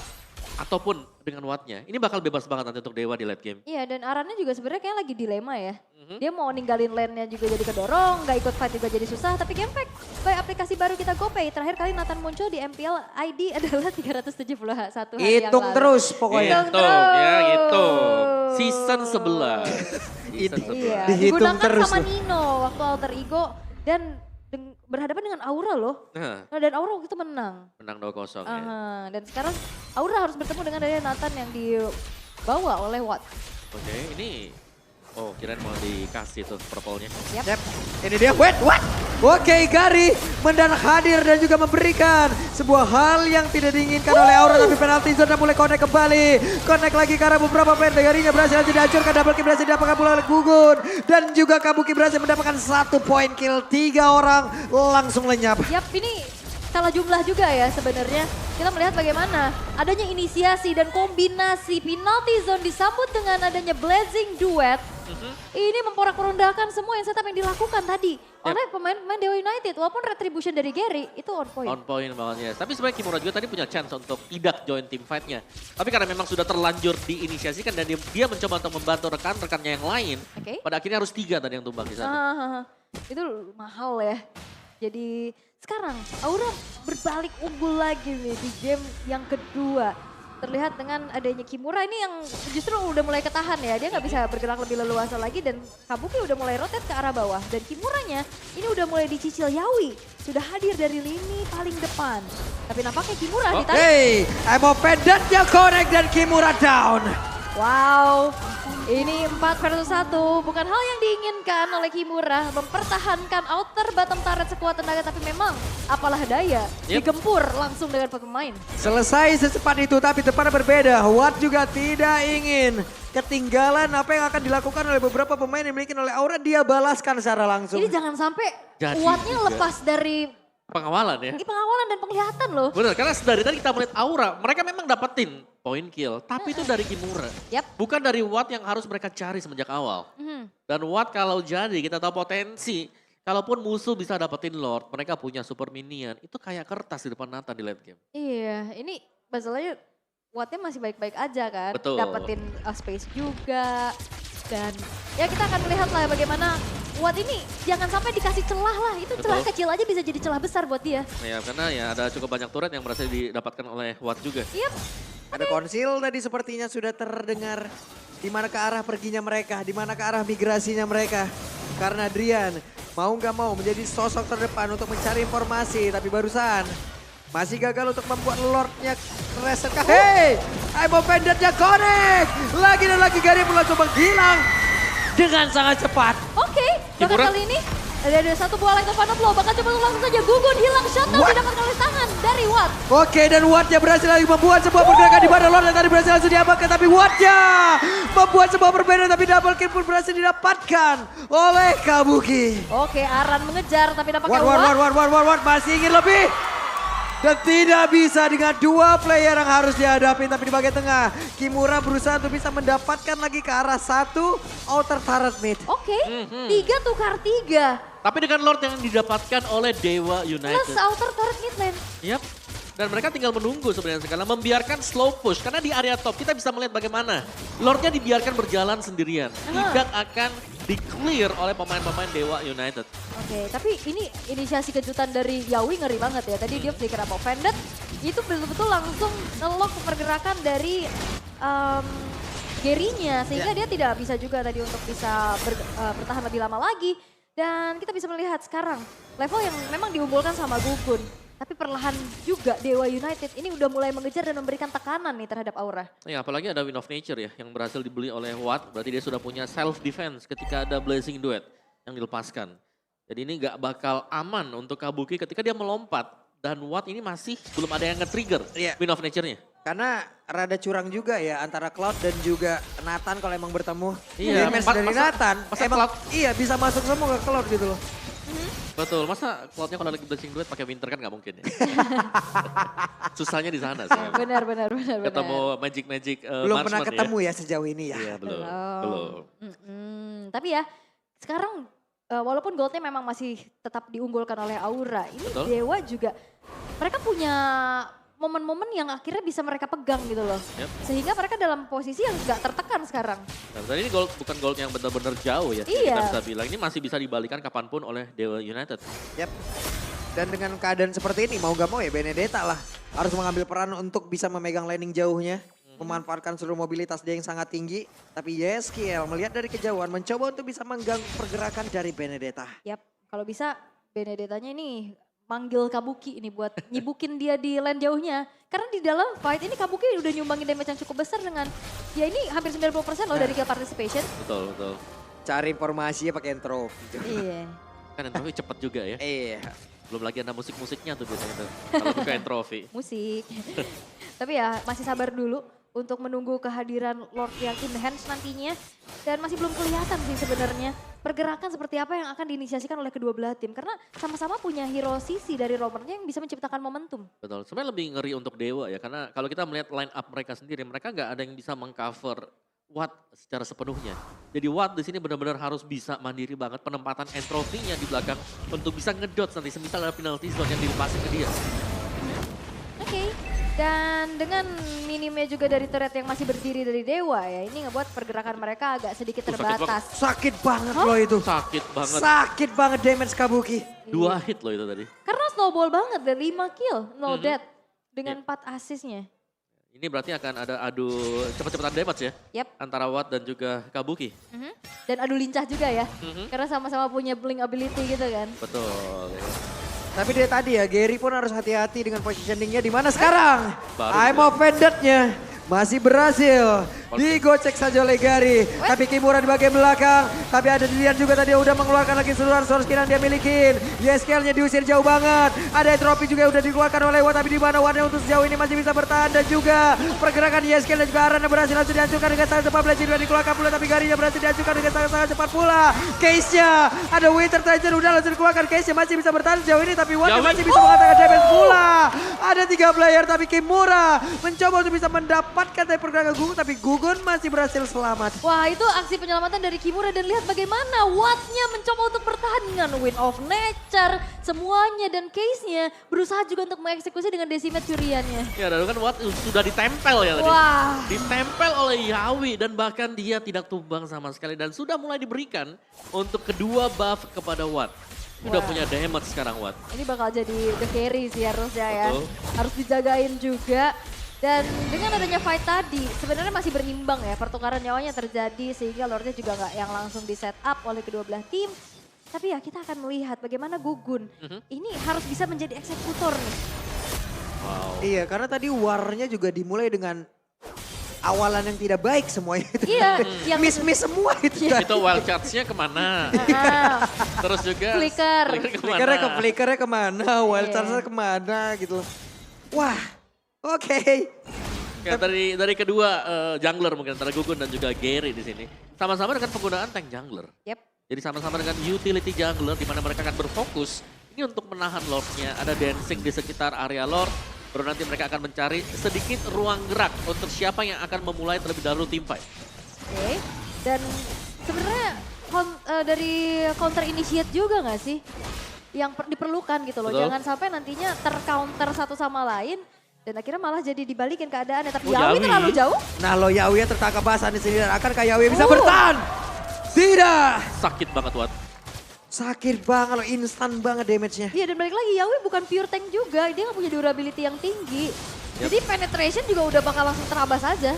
ataupun dengan Wattnya, ini bakal bebas banget nanti untuk Dewa di late game. Iya, dan Arannya juga sebenarnya kayak lagi dilema ya. Dia mau ninggalin lane-nya juga jadi kedorong, nggak ikut fight juga jadi susah. Tapi Gamepack, kayak aplikasi baru kita GoPay. Terakhir kali Nathan muncul di MPL ID adalah 371 hari yang Hitung lalu. terus pokoknya. Hitung Ya terus. gitu. Season 11. Season 11. Iya, Dihitung digunakan terus sama tuh. Nino waktu alter ego dan berhadapan dengan Aura loh. Nah, Dan Aura waktu itu menang. menang 2-0 ya. Aha, dan sekarang Aura harus bertemu dengan dari Nathan yang dibawa oleh Watt. Oke, ini kirain mau dikasih tuh purple-nya. Yep. Ini dia, wait, what? Oke, Gary mendadak hadir dan juga memberikan sebuah hal yang tidak diinginkan oleh Aura. Tapi penalti zone mulai connect kembali. Connect lagi karena beberapa player Garinya berhasil dihancurkan. Double kill berhasil didapatkan pula oleh Gugun. Dan juga Kabuki berhasil mendapatkan 1 point kill. 3 orang langsung lenyap. Yap, ini kalah jumlah juga ya sebenarnya. Kita melihat bagaimana adanya inisiasi dan kombinasi penalty zone disambut dengan adanya blazing duet. Ini memporak-porandakan semua yang setup yang dilakukan tadi oleh pemain-pemain Dewa United. Walaupun retribution dari Gary itu on point. On point banget ya. Tapi sebenarnya Kimura juga tadi punya chance untuk tidak join team fight-nya. Tapi karena memang sudah terlanjur diinisiasikan dan dia mencoba untuk membantu rekan-rekannya yang lain. Oke. Pada akhirnya harus 3 tadi yang tumbang di sana. Itu mahal ya. Jadi sekarang Aura berbalik unggul lagi nih di game yang kedua. Terlihat dengan adanya Kimura ini yang justru udah mulai ketahan ya. Dia nggak bisa bergerak lebih leluasa lagi dan Kabuki udah mulai rotate ke arah bawah. Dan Kimuranya ini udah mulai dicicil Yawi. Sudah hadir dari lini paling depan. Tapi nampaknya Kimura ditarik. Hey, Emo pendantnya connect dan Kimura down. Wow, ini 4 versus 1 bukan hal yang diinginkan oleh Kimura. Mempertahankan outer bottom turret sekuat tenaga tapi memang apalah daya digempur langsung dengan pemain. Selesai secepat itu tapi tempatnya berbeda. Watt juga tidak ingin ketinggalan apa yang akan dilakukan oleh beberapa pemain yang dimiliki oleh Aura. Dia balaskan secara langsung. Ini jangan sampai Jadi Wattnya juga. lepas dari Pengawalan ya. pengawalan dan penglihatan loh. Benar, karena dari tadi kita melihat Aura, mereka memang dapetin point kill. Tapi itu dari Kimura. Yap. Bukan dari Watt yang harus mereka cari semenjak awal. Dan Watt kalau jadi, kita tahu potensi. Kalaupun musuh bisa dapetin Lord, mereka punya super minion. Itu kayak kertas di depan Nathan di late game. Iya, ini masalahnya Wattnya masih baik-baik aja kan. Betul. Dapetin space juga. Dan ya kita akan melihat lah bagaimana Watt ini jangan sampai dikasih celah lah. Itu celah Betul. kecil aja bisa jadi celah besar buat dia. Ya, karena ya ada cukup banyak turret yang berhasil didapatkan oleh Watt juga. Yap. Ada konsil tadi sepertinya sudah terdengar. Di mana ke arah perginya mereka, di mana ke arah migrasinya mereka. Karena Drian mau nggak mau menjadi sosok terdepan untuk mencari informasi. Tapi barusan masih gagal untuk membuat Lordnya reset. Hey, Emo pendantnya connect. Lagi dan lagi Gary mulai coba menghilang dengan sangat cepat. Oke, bahkan Kimura. kali ini ada satu buah lengkap panah blow. Bahkan coba langsung saja Gugun hilang shutdown What? didapatkan oleh tangan dari Watt. Oke, dan Wattnya berhasil lagi membuat sebuah pergerakan di mana Lord yang tadi berhasil langsung diamankan. Tapi Wattnya membuat sebuah perbedaan tapi double kill pun berhasil didapatkan oleh Kabuki. Oke, Aran mengejar tapi nampaknya Watt masih ingin lebih. Dan tidak bisa dengan 2 player yang harus dihadapi. Tapi di bagian tengah, Kimura berusaha untuk bisa mendapatkan lagi ke arah 1 outer turret mid. Oke, 3 tukar 3. Tapi dengan Lord yang didapatkan oleh Dewa Plus United. outer turret mid lane. Yap. Dan mereka tinggal menunggu sebenarnya sekarang, membiarkan slow push. Karena di area top kita bisa melihat bagaimana Lordnya dibiarkan berjalan sendirian. Tidak akan di-clear oleh pemain-pemain Dewa United. Oke, tapi ini inisiasi kejutan dari Yawi ngeri banget ya. Tadi dia flicker up offended, itu betul-betul langsung nge-lock pergerakan dari Gary-nya. Sehingga dia tidak bisa juga tadi untuk bisa bertahan lebih lama lagi. Dan kita bisa melihat sekarang level yang memang diunggulkan sama Gugun. Tapi perlahan juga Dewa United ini udah mulai mengejar dan memberikan tekanan nih terhadap Aura. Ya, apalagi ada Wind of Nature ya yang berhasil dibeli oleh Watt. Berarti dia sudah punya self defense ketika ada Blazing Duet yang dilepaskan. Jadi ini gak bakal aman untuk Kabuki ketika dia melompat. Dan Watt ini masih belum ada yang nge-trigger Wind of Nature-nya. Karena rada curang juga ya antara Cloud dan juga Nathan kalau emang bertemu. Iya, Damage dari Nathan masa emang Cloud- iya bisa masuk semua ke Cloud gitu loh. Betul, masa Cloud-nya kalau lagi Blazing Duet pakai Winter kan gak mungkin ya. Susahnya di sana sih. Benar. Ketemu magic Belum pernah marksman ketemu ya sejauh ini ya. Iya, belum. Tapi ya sekarang walaupun goldnya memang masih tetap diunggulkan oleh Aura, ini Betul. Dewa juga mereka punya momen-momen yang akhirnya bisa mereka pegang gitu loh. Yep. Sehingga mereka dalam posisi yang gak tertekan sekarang. Dan tadi ini gold, bukan gold yang benar-benar jauh ya. Iya. Kita bisa bilang ini masih bisa dibalikan kapanpun oleh Dewa United. Yap. Dan dengan keadaan seperti ini mau gak mau ya Benedetta lah harus mengambil peran untuk bisa memegang landing jauhnya. Memanfaatkan seluruh mobilitas dia yang sangat tinggi. Tapi YSKL melihat dari kejauhan mencoba untuk bisa mengganggu pergerakan dari Benedetta. Yap, kalau bisa Benedettanya ini manggil Kabuki ini buat nyibukin dia di lane jauhnya. Karena di dalam fight ini Kabuki udah nyumbangin damage yang cukup besar dengan ya ini hampir 90% loh dari kill participation. Betul, betul. Cari informasinya pakai intro. Iya. Kan Entropy cepet juga ya. Iya. Belum lagi ada musik-musiknya tuh biasanya tuh. Kalau buka Entropy. Musik. Tapi ya masih sabar dulu untuk menunggu kehadiran Lord yang in hands nantinya. Dan masih belum kelihatan sih sebenarnya pergerakan seperti apa yang akan diinisiasikan oleh kedua belah tim. Karena sama-sama punya hero sisi dari roamernya yang bisa menciptakan momentum. Betul, sebenarnya lebih ngeri untuk Dewa ya. Karena kalau kita melihat line up mereka sendiri, mereka nggak ada yang bisa mengcover Watt secara sepenuhnya. Jadi Watt di sini benar-benar harus bisa mandiri banget penempatan entropinya di belakang untuk bisa ngedot nanti semisal ada penalty zone yang dilepasin ke dia. Oke. Dan dengan minimnya juga dari turret yang masih berdiri dari Dewa ya, ini ngebuat pergerakan mereka agak sedikit Sakit terbatas. Sakit banget loh itu. Sakit banget. Sakit banget damage Kabuki. 2 hit loh itu tadi. Karena snowball banget dan 5 kill, no Mhm. death. Dengan 4 assistnya. Ini berarti akan ada adu cepet-cepetan damage ya. Yap. Antara Watt dan juga Kabuki. Mhm. Dan adu lincah juga ya. Mhm. Karena sama-sama punya blink ability gitu kan. Betul. Ya. Tapi dia tadi ya, Gary pun harus hati-hati dengan positioningnya di mana sekarang. Baru I'm dia. offended-nya masih berhasil. Digocek saja oleh Gary. Tapi Kimura di bagian belakang. Tapi ada dilihat juga tadi udah mengeluarkan lagi seluruh source skill yang dia milikin. YSKL-nya diusir jauh banget. Ada entropy juga yang udah dikeluarkan oleh Watt. Tapi di mana Watt untuk sejauh ini masih bisa bertahan. Dan juga pergerakan YSKL dan juga Arana berhasil langsung dihancurkan dengan sangat cepat. Blazing juga dikeluarkan pula. Tapi Gary-nya berhasil dihancurkan dengan sangat-sangat cepat pula. Case-nya ada Winter Tiger udah langsung dikeluarkan. Case-nya masih bisa bertahan sejauh ini. Tapi Watt Yawi. masih bisa mengatakan damage pula. Ada 3 player tapi Kimura mencoba untuk bisa mendapatkan dari pergerakan Gugun. Tapi Gugun masih berhasil selamat. Wah itu aksi penyelamatan dari Kimura dan lihat bagaimana Watt-nya mencoba untuk bertahan dengan Wind of Nature. Semuanya dan case-nya berusaha juga untuk mengeksekusi dengan Decimate Curian-nya. Ya dan kan Watt sudah ditempel ya tadi. Wah. Ditempel oleh Yawi dan bahkan dia tidak tumbang sama sekali. Dan sudah mulai diberikan untuk kedua buff kepada Watt. Udah Wah. punya damage sekarang Watt. Ini bakal jadi the carry sih harusnya ya. Betul. Harus dijagain juga. Dan dengan adanya fight tadi sebenarnya masih berimbang ya. Pertukaran nyawanya terjadi sehingga Lordnya juga nggak yang langsung di set up oleh kedua belah tim. Tapi ya kita akan melihat bagaimana Gugun ini harus bisa menjadi eksekutor nih. Wow. Iya, karena tadi warnya juga dimulai dengan awalan yang tidak baik semuanya. Iya, yang Miss-miss semua itu. Itu wild charge-nya kemana? Ah, Terus juga Flicker. kemana? Flickernya kemana, wild Iya. charge-nya kemana gitu. Wah, oke. Ya, dari kedua jungler mungkin antara Gugun dan juga Gary di sini. Sama-sama dengan penggunaan tank jungler. Yep. Jadi sama-sama dengan utility jungler di mana mereka akan berfokus ini untuk menahan Lord-nya. Ada dancing di sekitar area Lord. Baru nanti mereka akan mencari sedikit ruang gerak untuk siapa yang akan memulai terlebih dahulu team fight. Oke. Dan sebenarnya dari counter initiate juga nggak sih? Yang diperlukan gitu loh. Betul. Jangan sampai nantinya tercounter satu sama lain. Dan akhirnya malah jadi dibalikin keadaannya. Tapi Oh, Yawi Yawi. terlalu jauh. Nah lo Yawi tertangkap basah di sini dan akankah Yawi bisa Oh. bertahan? Tidak. Sakit banget Wat. Sakit banget loh, instan banget damage-nya. Iya dan balik lagi Yawi bukan pure tank juga. Dia nggak punya durability yang tinggi. Jadi penetration juga udah bakal langsung terabas aja.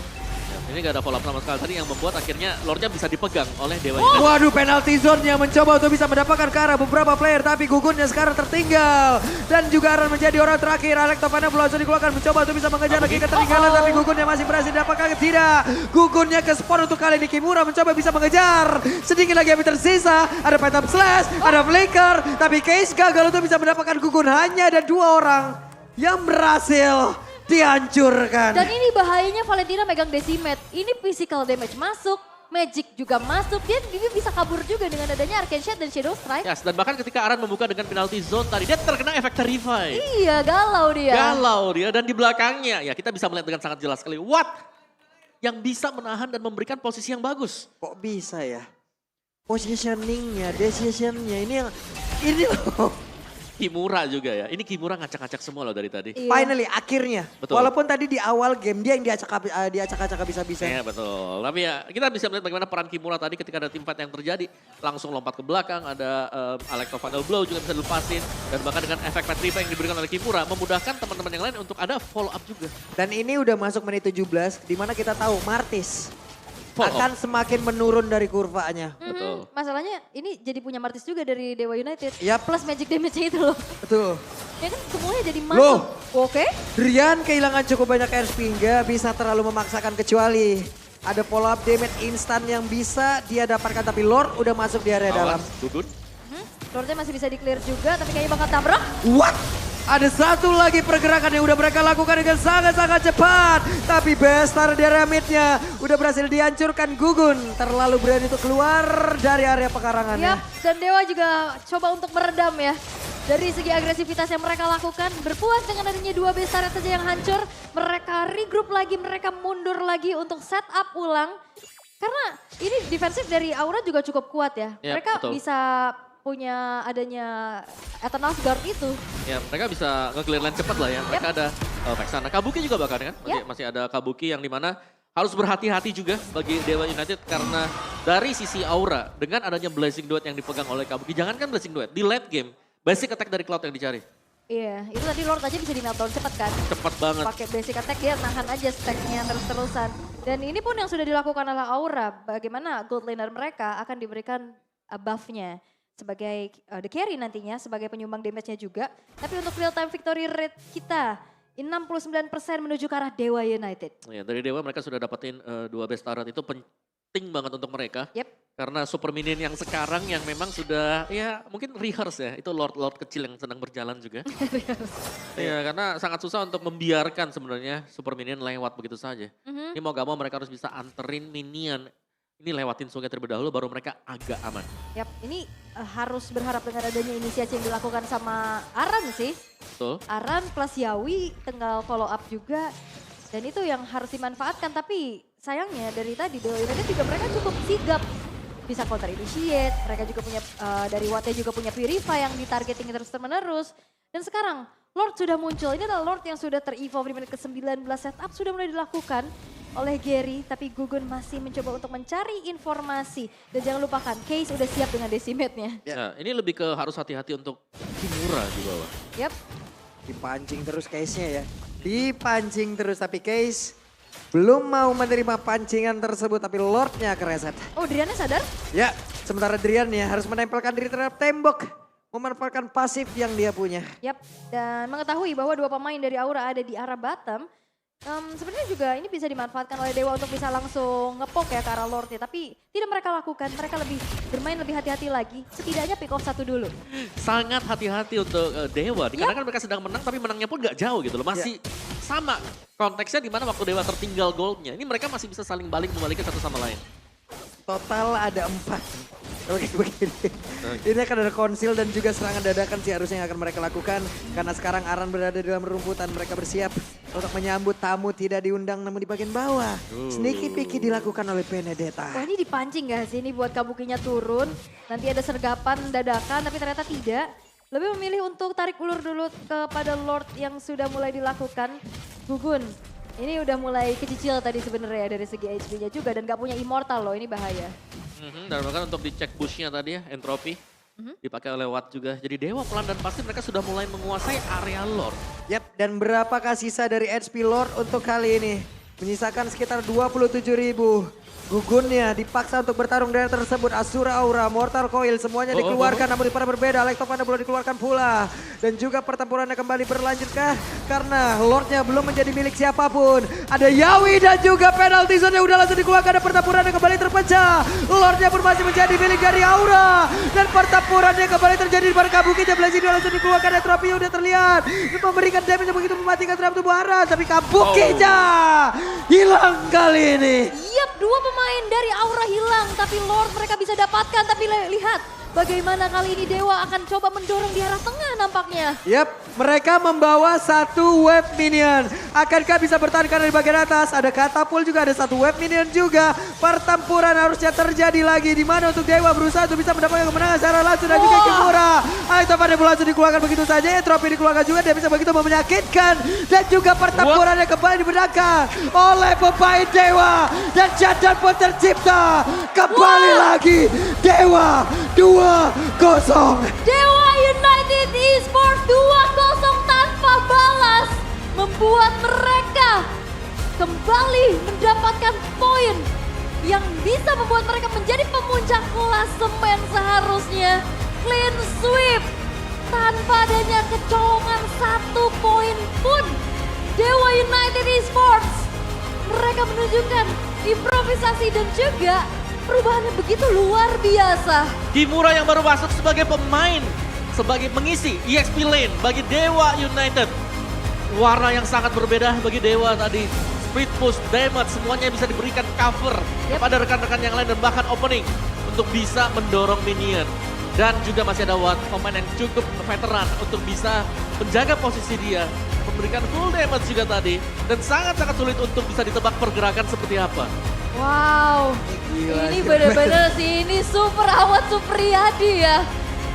Ya, ini gak ada follow up sama sekali tadi yang membuat akhirnya Lordnya bisa dipegang oleh Dewa Oh. United. Waduh, penalty zone yang mencoba untuk bisa mendapatkan ke arah beberapa player. Tapi gugunnya sekarang tertinggal. Dan juga akan menjadi orang terakhir. Alek Topana langsung dikeluarkan mencoba untuk bisa mengejar lagi ketertinggalan. Tapi gugunnya masih berhasil didapatkan. Tidak. Gugunnya ke spawn untuk kali ini. Kimura mencoba bisa mengejar. Sedikit lagi yang tersisa. Ada Phantom Slash, ada Flicker. Tapi Case gagal untuk bisa mendapatkan gugun. Hanya ada 2 orang yang berhasil dihancurkan. Dan ini bahayanya Valentina megang Decimate. Ini physical damage masuk. Magic juga masuk. Dia bisa kabur juga dengan adanya Arcane Shot dan Shadow Strike. Yes, dan bahkan ketika Aran membuka dengan penalty zone tadi, dia terkena efek Terrify. Iya galau dia. Galau dia, dan di belakangnya, ya kita bisa melihat dengan sangat jelas sekali. What? Yang bisa menahan dan memberikan posisi yang bagus. Kok bisa ya? Positioningnya, decisionnya ini loh. Kimura juga ya. Ini Kimura ngacak-ngacak semua loh dari tadi. Iya. Finally akhirnya. Betul. Walaupun tadi di awal game dia yang diacak-acak bisa-bisa. Iya betul. Tapi ya kita bisa melihat bagaimana peran Kimura tadi ketika ada team fight yang terjadi. Langsung lompat ke belakang, ada Electro Final Blow juga bisa dilepasin. Dan bahkan dengan efek Petriva yang diberikan oleh Kimura memudahkan teman-teman yang lain untuk ada follow up juga. Dan ini udah masuk menit 17 di mana kita tahu Martis Follow akan semakin menurun dari kurvanya. Betul. Masalahnya ini jadi punya Martis juga dari Dewa United. Yap. Plus magic damage-nya itu loh. Betul. Ya kan semuanya jadi masuk. Loh. Oke. Drian kehilangan cukup banyak RP nggak bisa terlalu memaksakan kecuali ada follow up damage instan yang bisa dia dapatkan tapi Lord udah masuk di area dalam. Gugun. Lordnya masih bisa di-clear juga tapi kayaknya bakal tabrak. What? Ada satu lagi pergerakan yang udah mereka lakukan dengan sangat-sangat cepat. Tapi Bestar di area mid-nya udah berhasil dihancurkan. Gugun terlalu berani untuk keluar dari area pekarangannya. Yap, dan Dewa juga coba untuk meredam ya. Dari segi agresivitas yang mereka lakukan, berpuas dengan adanya 2 besar saja yang hancur. Mereka regroup lagi, mereka mundur lagi untuk set up ulang. Karena ini defensif dari Aura juga cukup kuat ya. Yap, Mereka betul. bisa punya adanya Eternal Guard itu. Ya mereka bisa nge-clear lane cepat lah ya. Mereka ada Vexana. Kabuki juga bahkan kan. Masih ada Kabuki yang dimana harus berhati-hati juga bagi Dewa United. Karena dari sisi Aura dengan adanya Blazing Duet yang dipegang oleh Kabuki. Jangankan Blazing Duet, di late game basic attack dari Cloud yang dicari. Iya, itu tadi Lord aja bisa di meltdown cepat kan. Cepat banget. Pakai basic attack dia nahan aja stacknya terus-terusan. Dan ini pun yang sudah dilakukan oleh Aura. Bagaimana gold laner mereka akan diberikan buff-nya sebagai the carry nantinya, sebagai penyumbang damage-nya juga. Tapi untuk real time victory rate kita, 69% menuju ke arah Dewa United. Ya, dari Dewa mereka sudah dapetin 2 best turret, itu penting banget untuk mereka. Yep. Karena super minion yang sekarang yang memang sudah ya mungkin rehearse ya, itu lord kecil yang sedang berjalan juga. Ya karena sangat susah untuk membiarkan sebenarnya super minion lewat begitu saja. Ini mau gak mau mereka harus bisa anterin minion. Ini lewatin sungai terlebih dahulu baru mereka agak aman. Yap, ini harus berharap dengan adanya inisiasi yang dilakukan sama Aran sih. Betul. Aran plus Yawi tinggal follow up juga. Dan itu yang harus dimanfaatkan. Tapi sayangnya dari tadi Dewa United juga mereka cukup sigap. Bisa counter initiate, mereka juga punya dari Wattnya juga punya Purify yang ditargeting terus menerus. Dan sekarang Lord sudah muncul, ini adalah Lord yang sudah ter-evolve di menit ke-19, setup sudah mulai dilakukan oleh Gary. Tapi Gugun masih mencoba untuk mencari informasi. Dan jangan lupakan, Case udah siap dengan Decimate-nya. Ya, ini lebih ke harus hati-hati untuk Kimura di bawah. Yap. Dipancing terus Case-nya ya. Dipancing terus tapi Case belum mau menerima pancingan tersebut tapi Lordnya kereset. Oh, Driannya sadar? Ya, sementara Driannya harus menempelkan diri terhadap tembok. Memanfaatkan pasif yang dia punya. Yap, dan mengetahui bahwa 2 pemain dari Aura ada di arah bottom. Sebenarnya juga ini bisa dimanfaatkan oleh Dewa untuk bisa langsung ngepok ya ke arah Lordnya. Tapi tidak mereka lakukan, mereka lebih bermain lebih hati-hati lagi. Setidaknya pick off 1 dulu. Sangat hati-hati untuk Dewa, dikarenakan mereka sedang menang tapi menangnya pun gak jauh gitu loh. Masih sama konteksnya di mana waktu Dewa tertinggal goldnya. Ini mereka masih bisa saling balik membalikan satu sama lain. Total ada 4. Oke begini. Ini akan ada konsil dan juga serangan dadakan sih harusnya yang akan mereka lakukan. Karena sekarang Aran berada di dalam rumputan. Mereka bersiap untuk menyambut tamu tidak diundang namun di bagian bawah. Sneaky peeky dilakukan oleh Benedetta. Wah ini dipancing gak sih ini buat Kabukinya turun. Nanti ada sergapan dadakan tapi ternyata tidak. Lebih memilih untuk tarik ulur dulu kepada Lord yang sudah mulai dilakukan. Gugun, ini udah mulai kecicil tadi sebenarnya dari segi HP-nya juga. Dan gak punya immortal loh, ini bahaya. Dan bahkan untuk dicek push-nya tadi ya, entropy. Dipakai oleh Watt juga. Jadi Dewa pelan dan pasti mereka sudah mulai menguasai area Lord. Yap, dan berapakah sisa dari HP Lord untuk kali ini? Menyisakan sekitar 27.000. Gugunnya dipaksa untuk bertarung dengan tersebut. Asura Aura, Mortal Coil semuanya dikeluarkan namun pada berbeda. Lektopanda belum dikeluarkan pula. Dan juga pertempurannya kembali berlanjutkah? Karena Lordnya belum menjadi milik siapapun. Ada Yawi dan juga penalty zone yang udah langsung dikeluarkan dan pertempurannya kembali terpecah. Lordnya pun masih menjadi milik dari Aura. Dan pertempurannya kembali terjadi di Kabuki. Blazi dia langsung dikeluarkan dan trofi udah terlihat. Memberikan damage yang begitu mematikan terhadap tubuh Aran. Tapi Kabukinya hilang kali ini. Yap, dua pemain dari Aura hilang, tapi Lord mereka bisa dapatkan. Tapi lihat bagaimana kali ini Dewa akan coba mendorong di arah tengah nampaknya. Yap, mereka membawa satu wave minion. Akankah bisa bertahan dari bagian atas? Ada katapul juga, ada satu wave minion juga. Pertempuran harusnya terjadi lagi. Di mana untuk Dewa berusaha untuk bisa mendapatkan kemenangan secara langsung dan juga Kimura. Ayo pada langsung dikeluarkan begitu saja. Trofi dikeluarkan juga, dia bisa begitu menyakitkan. Dan juga pertempurannya kembali dimenangkan oleh pemain Dewa. Dan jadwal pun tercipta. Kembali lagi Dewa 2-0. Dewa United Esports 2-0 tanpa balas. Membuat mereka kembali mendapatkan poin yang bisa membuat mereka menjadi pemuncak klasemen seharusnya. Clean sweep tanpa adanya kecolongan 1 poin pun. Dewa United Esports mereka menunjukkan improvisasi dan juga perubahannya begitu luar biasa. Kimura yang baru masuk sebagai pemain, sebagai mengisi EXP lane bagi Dewa United. Warna yang sangat berbeda bagi Dewa tadi. Speed push, damage, semuanya bisa diberikan cover kepada rekan-rekan yang lain dan bahkan opening untuk bisa mendorong minion. Dan juga masih ada Watt, pemain yang cukup veteran untuk bisa menjaga posisi dia. Memberikan full damage juga tadi. Dan sangat-sangat sulit untuk bisa ditebak pergerakan seperti apa. Wow, Gila, ini bener-bener sih, ini super Awat Supriyadi ya.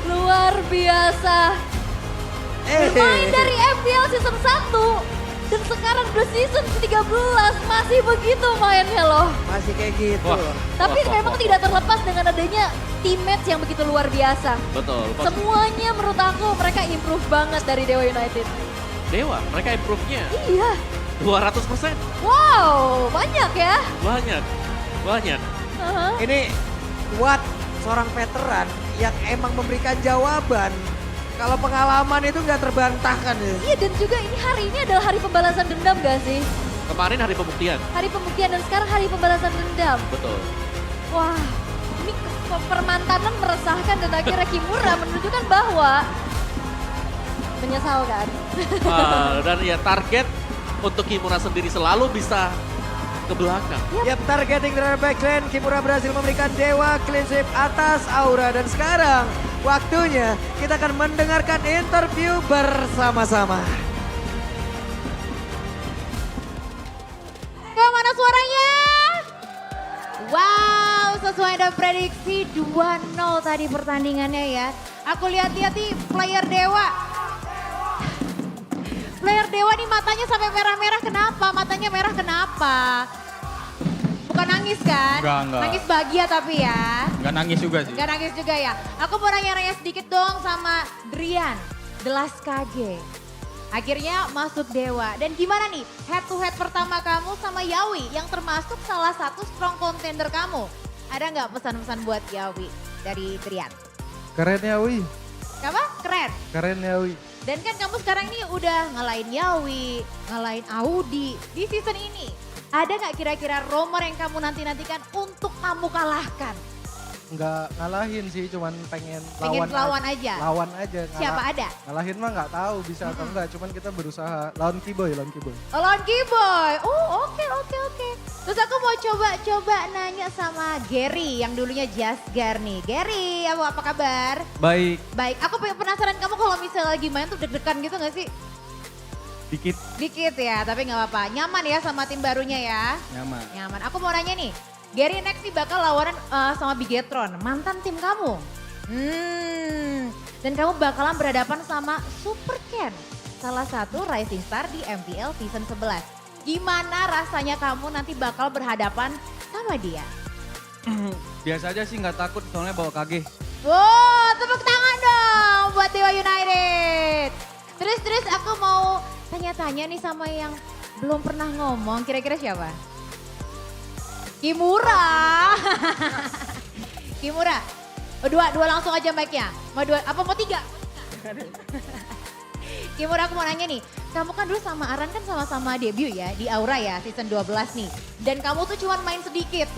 Luar biasa. Bermain dari FPL season 1 dan sekarang udah season 13 masih begitu mainnya loh. Masih kayak gitu. Tapi memang tidak terlepas dengan adanya teammates yang begitu luar biasa. Betul. Semuanya menurut aku mereka improve banget dari Dewa United. Dewa, mereka improve-nya Iya. 200%. Wow, banyak ya. Banyak. Ini Watt seorang veteran yang emang memberikan jawaban. Kalau pengalaman itu nggak terbantahkan ya. Iya, dan juga hari ini adalah hari pembalasan dendam gak sih? Kemarin hari pembuktian. Hari pembuktian dan sekarang hari pembalasan dendam. Betul. Wah, ini permantanan meresahkan dan akhirnya Kimura menunjukkan bahwa menyesalkan. Dan ya target untuk Kimura sendiri selalu bisa ke belakang. Yap, targeting dari backline. Kimura berhasil memberikan Dewa clean sweep atas Aura. Dan sekarang waktunya kita akan mendengarkan interview bersama-sama. Kemana suaranya? Wow, sesuai dengan prediksi 2-0 tadi pertandingannya ya. Aku lihat-lihat nih player Dewa. Player Dewa nih matanya sampai merah-merah, kenapa? Matanya merah kenapa? Bukan nangis kan? Enggak. Nangis bahagia tapi ya. Enggak nangis juga sih. Enggak nangis juga ya. Aku mau nanya-nanya sedikit dong sama Drian, The Last KG. Akhirnya masuk Dewa. Dan gimana nih head to head pertama kamu sama Yawi yang termasuk salah satu strong contender kamu? Ada nggak pesan-pesan buat Yawi dari Drian? Keren ya Wi, Apa? Keren. keren ya Wi. Dan kan kamu sekarang ini udah ngalahin Yawi, ngalahin Audi di season ini. Ada nggak kira-kira romer yang kamu nanti-nantikan untuk kamu kalahkan? Nggak ngalahin sih, cuman pengen Pengen lawan aja? Lawan aja. Siapa ada? Ngalahin mah nggak tahu bisa atau enggak, cuman kita berusaha lawan Kiboy. Lawan Kiboy. Oh oke. Terus aku mau coba nanya sama Gary yang dulunya Jasgar nih. Gary, apa kabar? Baik, Baik, aku penasaran kamu kalau misalnya lagi main tuh deg-degan gitu gak sih? dikit Dikit ya, tapi gak apa-apa. Nyaman ya sama tim barunya ya? nyaman. Nyaman. Aku mau nanya nih, Gary next nih bakal lawanan sama Bigetron, mantan tim kamu. Dan kamu bakalan berhadapan sama Super Ken, salah satu rising star di MPL season 11. Gimana rasanya kamu nanti bakal berhadapan sama dia? Biasa aja sih nggak takut soalnya bawa KG. Wow, tepuk tangan dong buat Dewa United. Terus aku mau tanya-tanya nih sama yang belum pernah ngomong, kira-kira siapa? Kimura. Kimura. Oh, dua langsung aja mic-nya. Mau dua, apa mau tiga? Kimura, aku mau nanya nih, kamu kan dulu sama Aran kan sama-sama debut ya di Aura ya season 12 nih. Dan kamu tuh cuma main sedikit.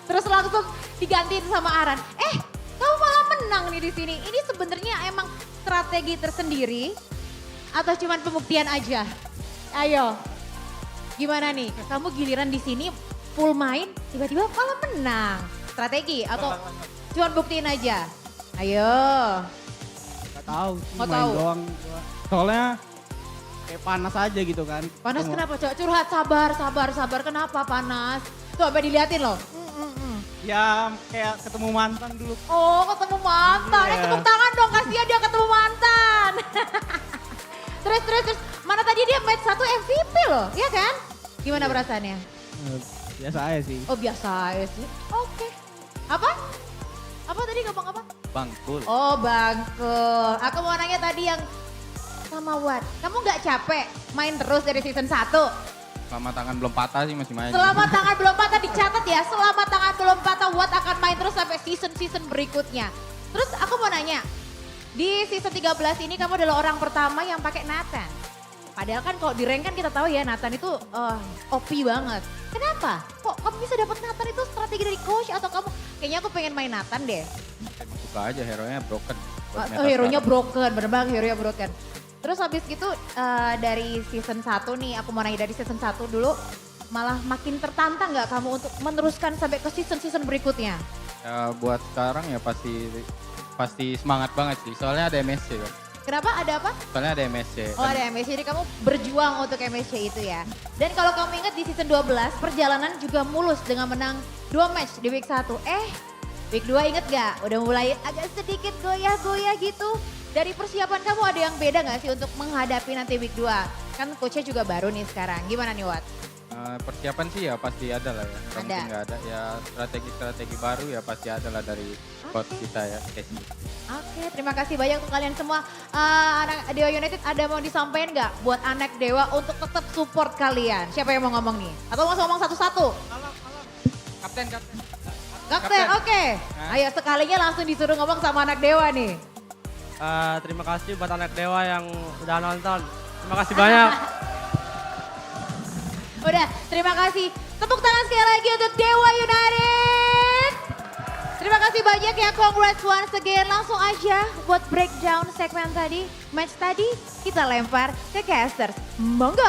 Terus langsung digantiin sama Aran. Kamu malah menang nih di sini. Ini sebenarnya emang strategi tersendiri atau cuma pembuktian aja? Ayo. Gimana nih? Kamu giliran di sini full main, tiba-tiba malah menang. Strategi atau cuma buktiin aja? Ayo. Gak tahu sih, Nggak main tahu. doang. Soalnya kayak panas aja gitu kan. Panas Ketemu. kenapa? Coba curhat, sabar. Kenapa panas? Tuh apa diliatin loh. Ya kayak ketemu mantan dulu. Oh, ketemu mantan. Iya. Tepuk tangan dong, kasihan dia ketemu mantan. terus. Mana tadi dia match 1 MVP loh, iya kan? Gimana perasaannya? Biasa aja sih. Oh, biasa aja sih. Oke. Apa? Apa tadi ngomong apa? Bangkul. Oh, bangkul. Aku mau nanya tadi yang sama Wat. Kamu nggak capek main terus dari season 1? Selama tangan belum patah sih masih main. Selama tangan belum patah dicatat ya, selama tangan belum patah Watt akan main terus sampai season-season berikutnya. Terus aku mau nanya, di season 13 ini kamu adalah orang pertama yang pakai Nathan. Padahal kan kalau di rank kan kita tahu ya Nathan itu OP banget. Kenapa? Kok kamu bisa dapat Nathan itu strategi dari coach atau kamu, kayaknya aku pengen main Nathan deh. Emang suka aja hero-nya broken. buat meta Oh, hero-nya sekarang. broken, bener banget hero-nya broken. Terus habis gitu dari season 1 nih, aku mau nanya dari season 1 dulu, malah makin tertantang gak kamu untuk meneruskan sampai ke season-season berikutnya? Ya buat sekarang ya pasti semangat banget sih. Soalnya ada MSC kan. Kenapa? Ada apa? Soalnya ada MSC. Oh ada MSC, jadi kamu berjuang untuk MSC itu ya. Dan kalau kamu ingat di season 12, perjalanan juga mulus dengan menang 2 match di week 1. Week 2 inget gak? Udah mulai agak sedikit goyah-goyah gitu. Dari persiapan kamu ada yang beda gak sih untuk menghadapi nanti week 2? Kan coachnya juga baru nih sekarang. Gimana nih Wat? Persiapan sih ya pasti ada lah ya. Nggak Ada. mungkin nggak ada. Ya strategi-strategi baru ya pasti ada lah dari coach kita ya. Casey. Oke, terima kasih banyak untuk kalian semua. Anak Dewa United ada mau disampaikan nggak buat anak Dewa untuk tetap support kalian? Siapa yang mau ngomong nih? Atau mau ngomong satu-satu? Kapten. Kapten, oke. Ayo sekalinya langsung disuruh ngomong sama anak Dewa nih. Terima kasih buat anak Dewa yang udah nonton. Terima kasih banyak. Udah, terima kasih. Tepuk tangan sekali lagi untuk Dewa United. Terima kasih banyak ya, congrats once again. Langsung aja buat breakdown segmen tadi, match tadi, kita lempar ke casters. Monggo.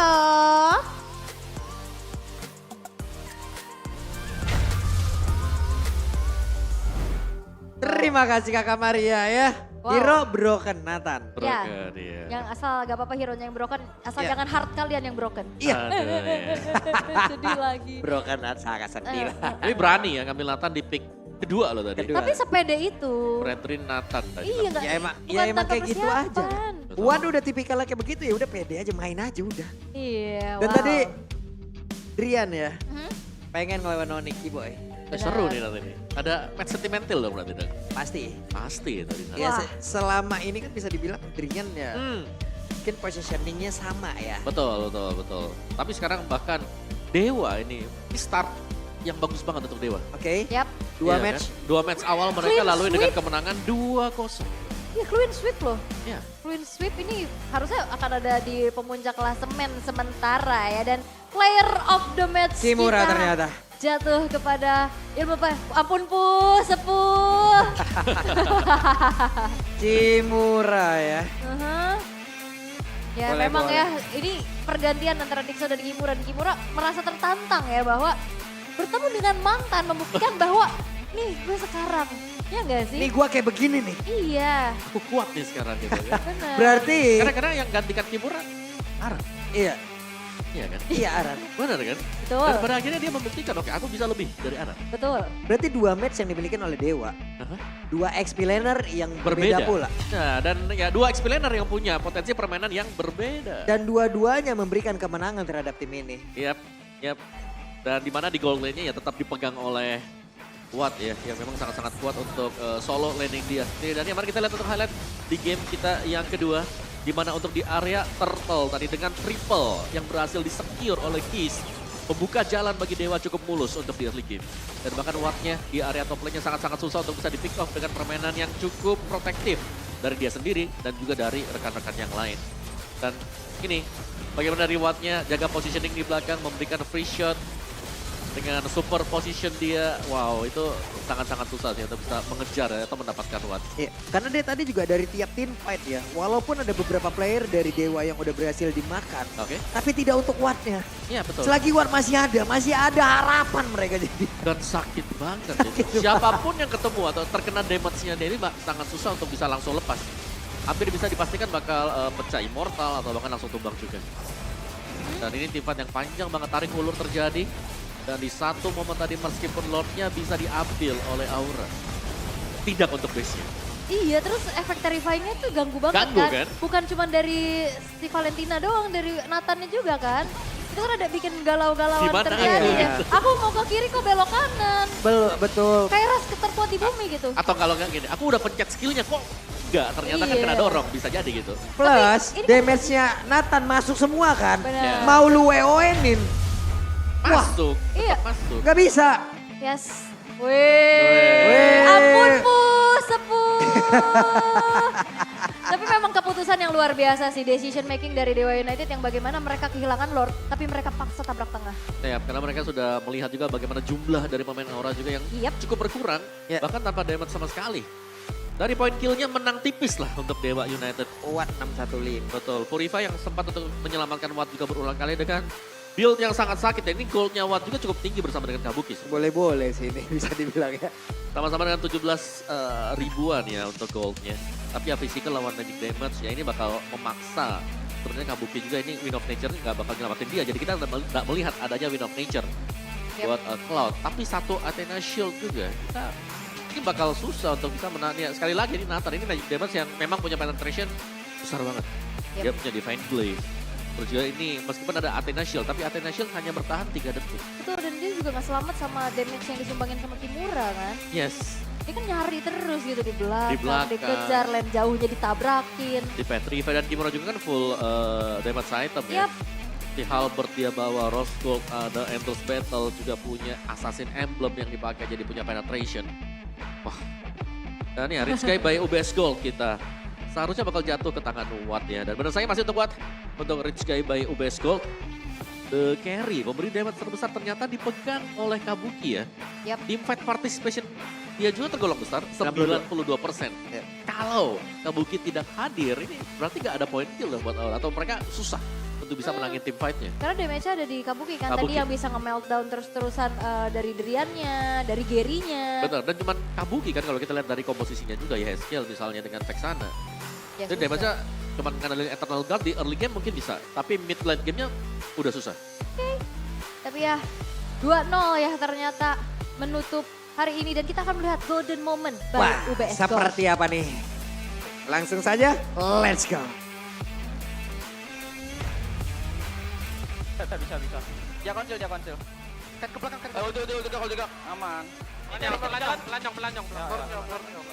Terima kasih Kakak Maria ya. Wow. Hero broken Nathan. Broken, iya. Yang asal gak apa-apa hero-nya yang broken, asal Iya. jangan heart kalian yang broken. Iya. Aduh, iya. Sedih lagi. Broken Nathan sangat sedih lah. Tapi berani ya ngambil Nathan di pick kedua loh tadi. Kedua. Tapi sepede itu. Bretrin Nathan tadi. Iya gak, Ya emang- bukan ya emang tanpa kayak gitu aja. persiapan. Betul. Wan udah tipikalnya kayak begitu ya udah pede aja main aja udah. Iya, Dan wow. tadi Drian ya Mhm. pengen ngelawan Noniki boy. Seru nih nanti nih. Ada match sentimental dong berarti dong. Pasti. Pasti tadi. Ya selama ini kan bisa dibilang Drian ya Hmm, mungkin positioningnya sama ya. betul. Tapi sekarang bahkan Dewa ini start yang bagus banget untuk Dewa. Oke. Yap, Dua Iya match. kan? 2 match awal mereka Clean lalui dengan sweep. kemenangan 2-0. iya clean sweep loh. Ya. Clean sweep ini harusnya akan ada di pemuncak klasemen sementara ya. Dan player of the match Kimura kita ternyata. jatuh kepada ilmu apa? Ampun sepuh. Kimura ya. Ya Boleh, memang boleh. ya ini pergantian antara Dixon dan Kimura. Dan Kimura merasa tertantang ya bahwa bertemu dengan mantan membuktikan bahwa nih gue sekarang. Ya enggak sih? Nih gua kayak begini nih. Iya, Aku kuat nih sekarang gitu kan. benar. Berarti, Karena yang gantikan Kimura, Aran. iya, Iya kan? iya Aran. Benar kan? Betul, Dan pada akhirnya dia membuktikan, oke aku bisa lebih dari Aran. betul. Berarti 2 match yang dimiliki oleh Dewa. Aha. 2 ex-planer yang Berbeda. berbeda pula. Nah, dan ya 2 ex-planer yang punya potensi permainan yang berbeda. Dan dua-duanya memberikan kemenangan terhadap tim ini. Yap, yap. Dan di mana di gold lane-nya ya tetap dipegang oleh Watt ya, yang memang sangat-sangat kuat untuk solo laning dia. Nih, dan ya mari kita lihat untuk highlight di game kita yang kedua. Di mana untuk di area Turtle tadi dengan triple yang berhasil disecure oleh Kiss. Membuka jalan bagi Dewa cukup mulus untuk di early game. Dan bahkan Watt-nya di area top lane-nya sangat-sangat susah untuk bisa di pick off dengan permainan yang cukup protektif. Dari dia sendiri dan juga dari rekan-rekan yang lain. Dan ini bagaimana dari Watt-nya jaga positioning di belakang, memberikan free shot. Dengan super position dia, wow itu sangat-sangat susah sih untuk bisa mengejar ya, atau mendapatkan Watt. Iya, karena dia tadi juga dari tiap team fight ya. Walaupun ada beberapa player dari Dewa yang udah berhasil dimakan. Oke, Tapi tidak untuk Watt-nya. iya betul. Selagi Watt masih ada harapan mereka jadi. Dan sakit banget gitu. Siapapun yang ketemu atau terkena damage-nya dia ini sangat susah untuk bisa langsung lepas. Hampir bisa dipastikan bakal pecah immortal atau bahkan langsung tumbang juga. Dan ini tim fight yang panjang banget, tarik ulur terjadi. Dan di satu momen tadi meskipun Lord-nya bisa diambil oleh Aura. Tidak untuk base-nya. Iya, terus efek terrifying-nya tuh ganggu banget Ganggu, kan? Bukan cuma dari si Valentina doang, dari Nathannya juga kan. Itu kan ada bikin galau-galauan Gimana terjadi ya? ya. Aku mau ke kiri kok belok kanan. Betul. Kayak ras terkuat di bumi gitu. Atau kalau nggak gini, aku udah pencet skillnya kok enggak, ternyata kan Iya. kena dorong, bisa jadi gitu. Plus ini kan- damage-nya Nathan masuk semua kan. Benar. Mau lu WO-in-in, Masuk, Iya. tetap masuk. nggak bisa. Yes. Weh. Weh. Ampun Bu, sepuh. Tapi memang keputusan yang luar biasa sih, decision making dari Dewa United yang bagaimana mereka kehilangan Lord, tapi mereka paksa tabrak tengah. Ya, karena mereka sudah melihat juga bagaimana jumlah dari pemain Aura juga yang Yap. cukup berkurang, Ya. bahkan tanpa damage sama sekali. Dari poin killnya menang tipis lah untuk Dewa United. Watt 615. Betul, Purify yang sempat untuk menyelamatkan Watt juga berulang kali dengan build yang sangat sakit. Ya, ini goldnya Watt juga cukup tinggi bersama dengan Kabuki. Boleh-boleh sih ini bisa dibilang ya. Sama-sama dengan 17 ribuan ya untuk goldnya. Tapi ya physical lawan magic damage ya ini bakal memaksa. Sebenarnya Kabuki juga ini Wind of Nature nggak bakal nyelamatin dia. Jadi kita nggak melihat adanya Wind of Nature buat Cloud. Tapi satu Athena Shield juga. Kita ini bakal susah untuk bisa menang. Ya, sekali lagi ini Nathan ini magic damage yang memang punya penetration besar banget. Yep. Dia punya Divine Glaive. Terus juga ini meskipun ada Athena Shield, tapi Athena Shield hanya bertahan 3 detik. Betul, dan dia juga gak selamat sama damage yang disumbangin sama Kimura kan. Yes, Dia kan nyari terus gitu di belakang, belakang. dikejar, lane jauhnya ditabrakin. di Petriva dan Kimura juga kan full damage item ya. Yap. Di Halberd dia bawa Rose Gold, ada Endless Battle juga punya Assassin Emblem yang dipakai jadi punya penetration. Wah, dan ya Rich Guy by UBS Gold kita. Seharusnya bakal jatuh ke tangan Watt ya. Dan benar saya masih untuk Watt, untuk Rich Guy by UBS Gold. The carry, pemberi damage terbesar ternyata dipegang oleh Kabuki ya. Yap. Team fight participation dia juga tergolong besar, 92%. Ya. Kalau Kabuki tidak hadir, ini berarti nggak ada point kill buat Aura. Atau mereka susah untuk bisa menangin team fight-nya. Karena damage-nya ada di Kabuki kan, Kabuki. tadi yang bisa nge-meltdown terus-terusan dari Driannya, dari Gary-nya. Benar, dan cuman Kabuki kan kalau kita lihat dari komposisinya juga ya, Haskill misalnya dengan Vexana. Ya, Jadi susah. damage-nya cuman ngandelin Eternal Guard di early game mungkin bisa, tapi mid late game-nya udah susah. Tapi ya 2-0 ya ternyata menutup hari ini dan kita akan melihat golden moment by Wah, UBS Gold. seperti apa nih? Langsung saja, let's go. Bisa. Dia konsil. Kan ke belakang. Udah, jaga. Aman. Ini pelanjong.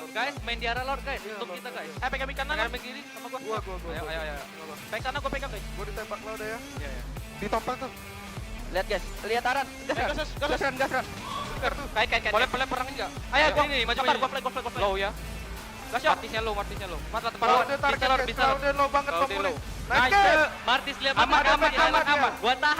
Guys, main di arah Lord guys. Untuk kita guys. Pegang kanan. Pegang kiri sama gua. Ayo. Pegang kanan gua pegang guys. Gue ditembak lo deh ya. Iya. Ditopang tuh. Lihat guys, lihat Aran. Gasran. Kait. Boleh perangin enggak? Ayo gua ini maju. Gua flag. Low ya. Gas ya. Martisnya low. Mat tempat Kalau dia tarik bisa. kalau dia lo banget Kalau kamu dia nih. low. Nice. Martis lihat aman. Gua tahan.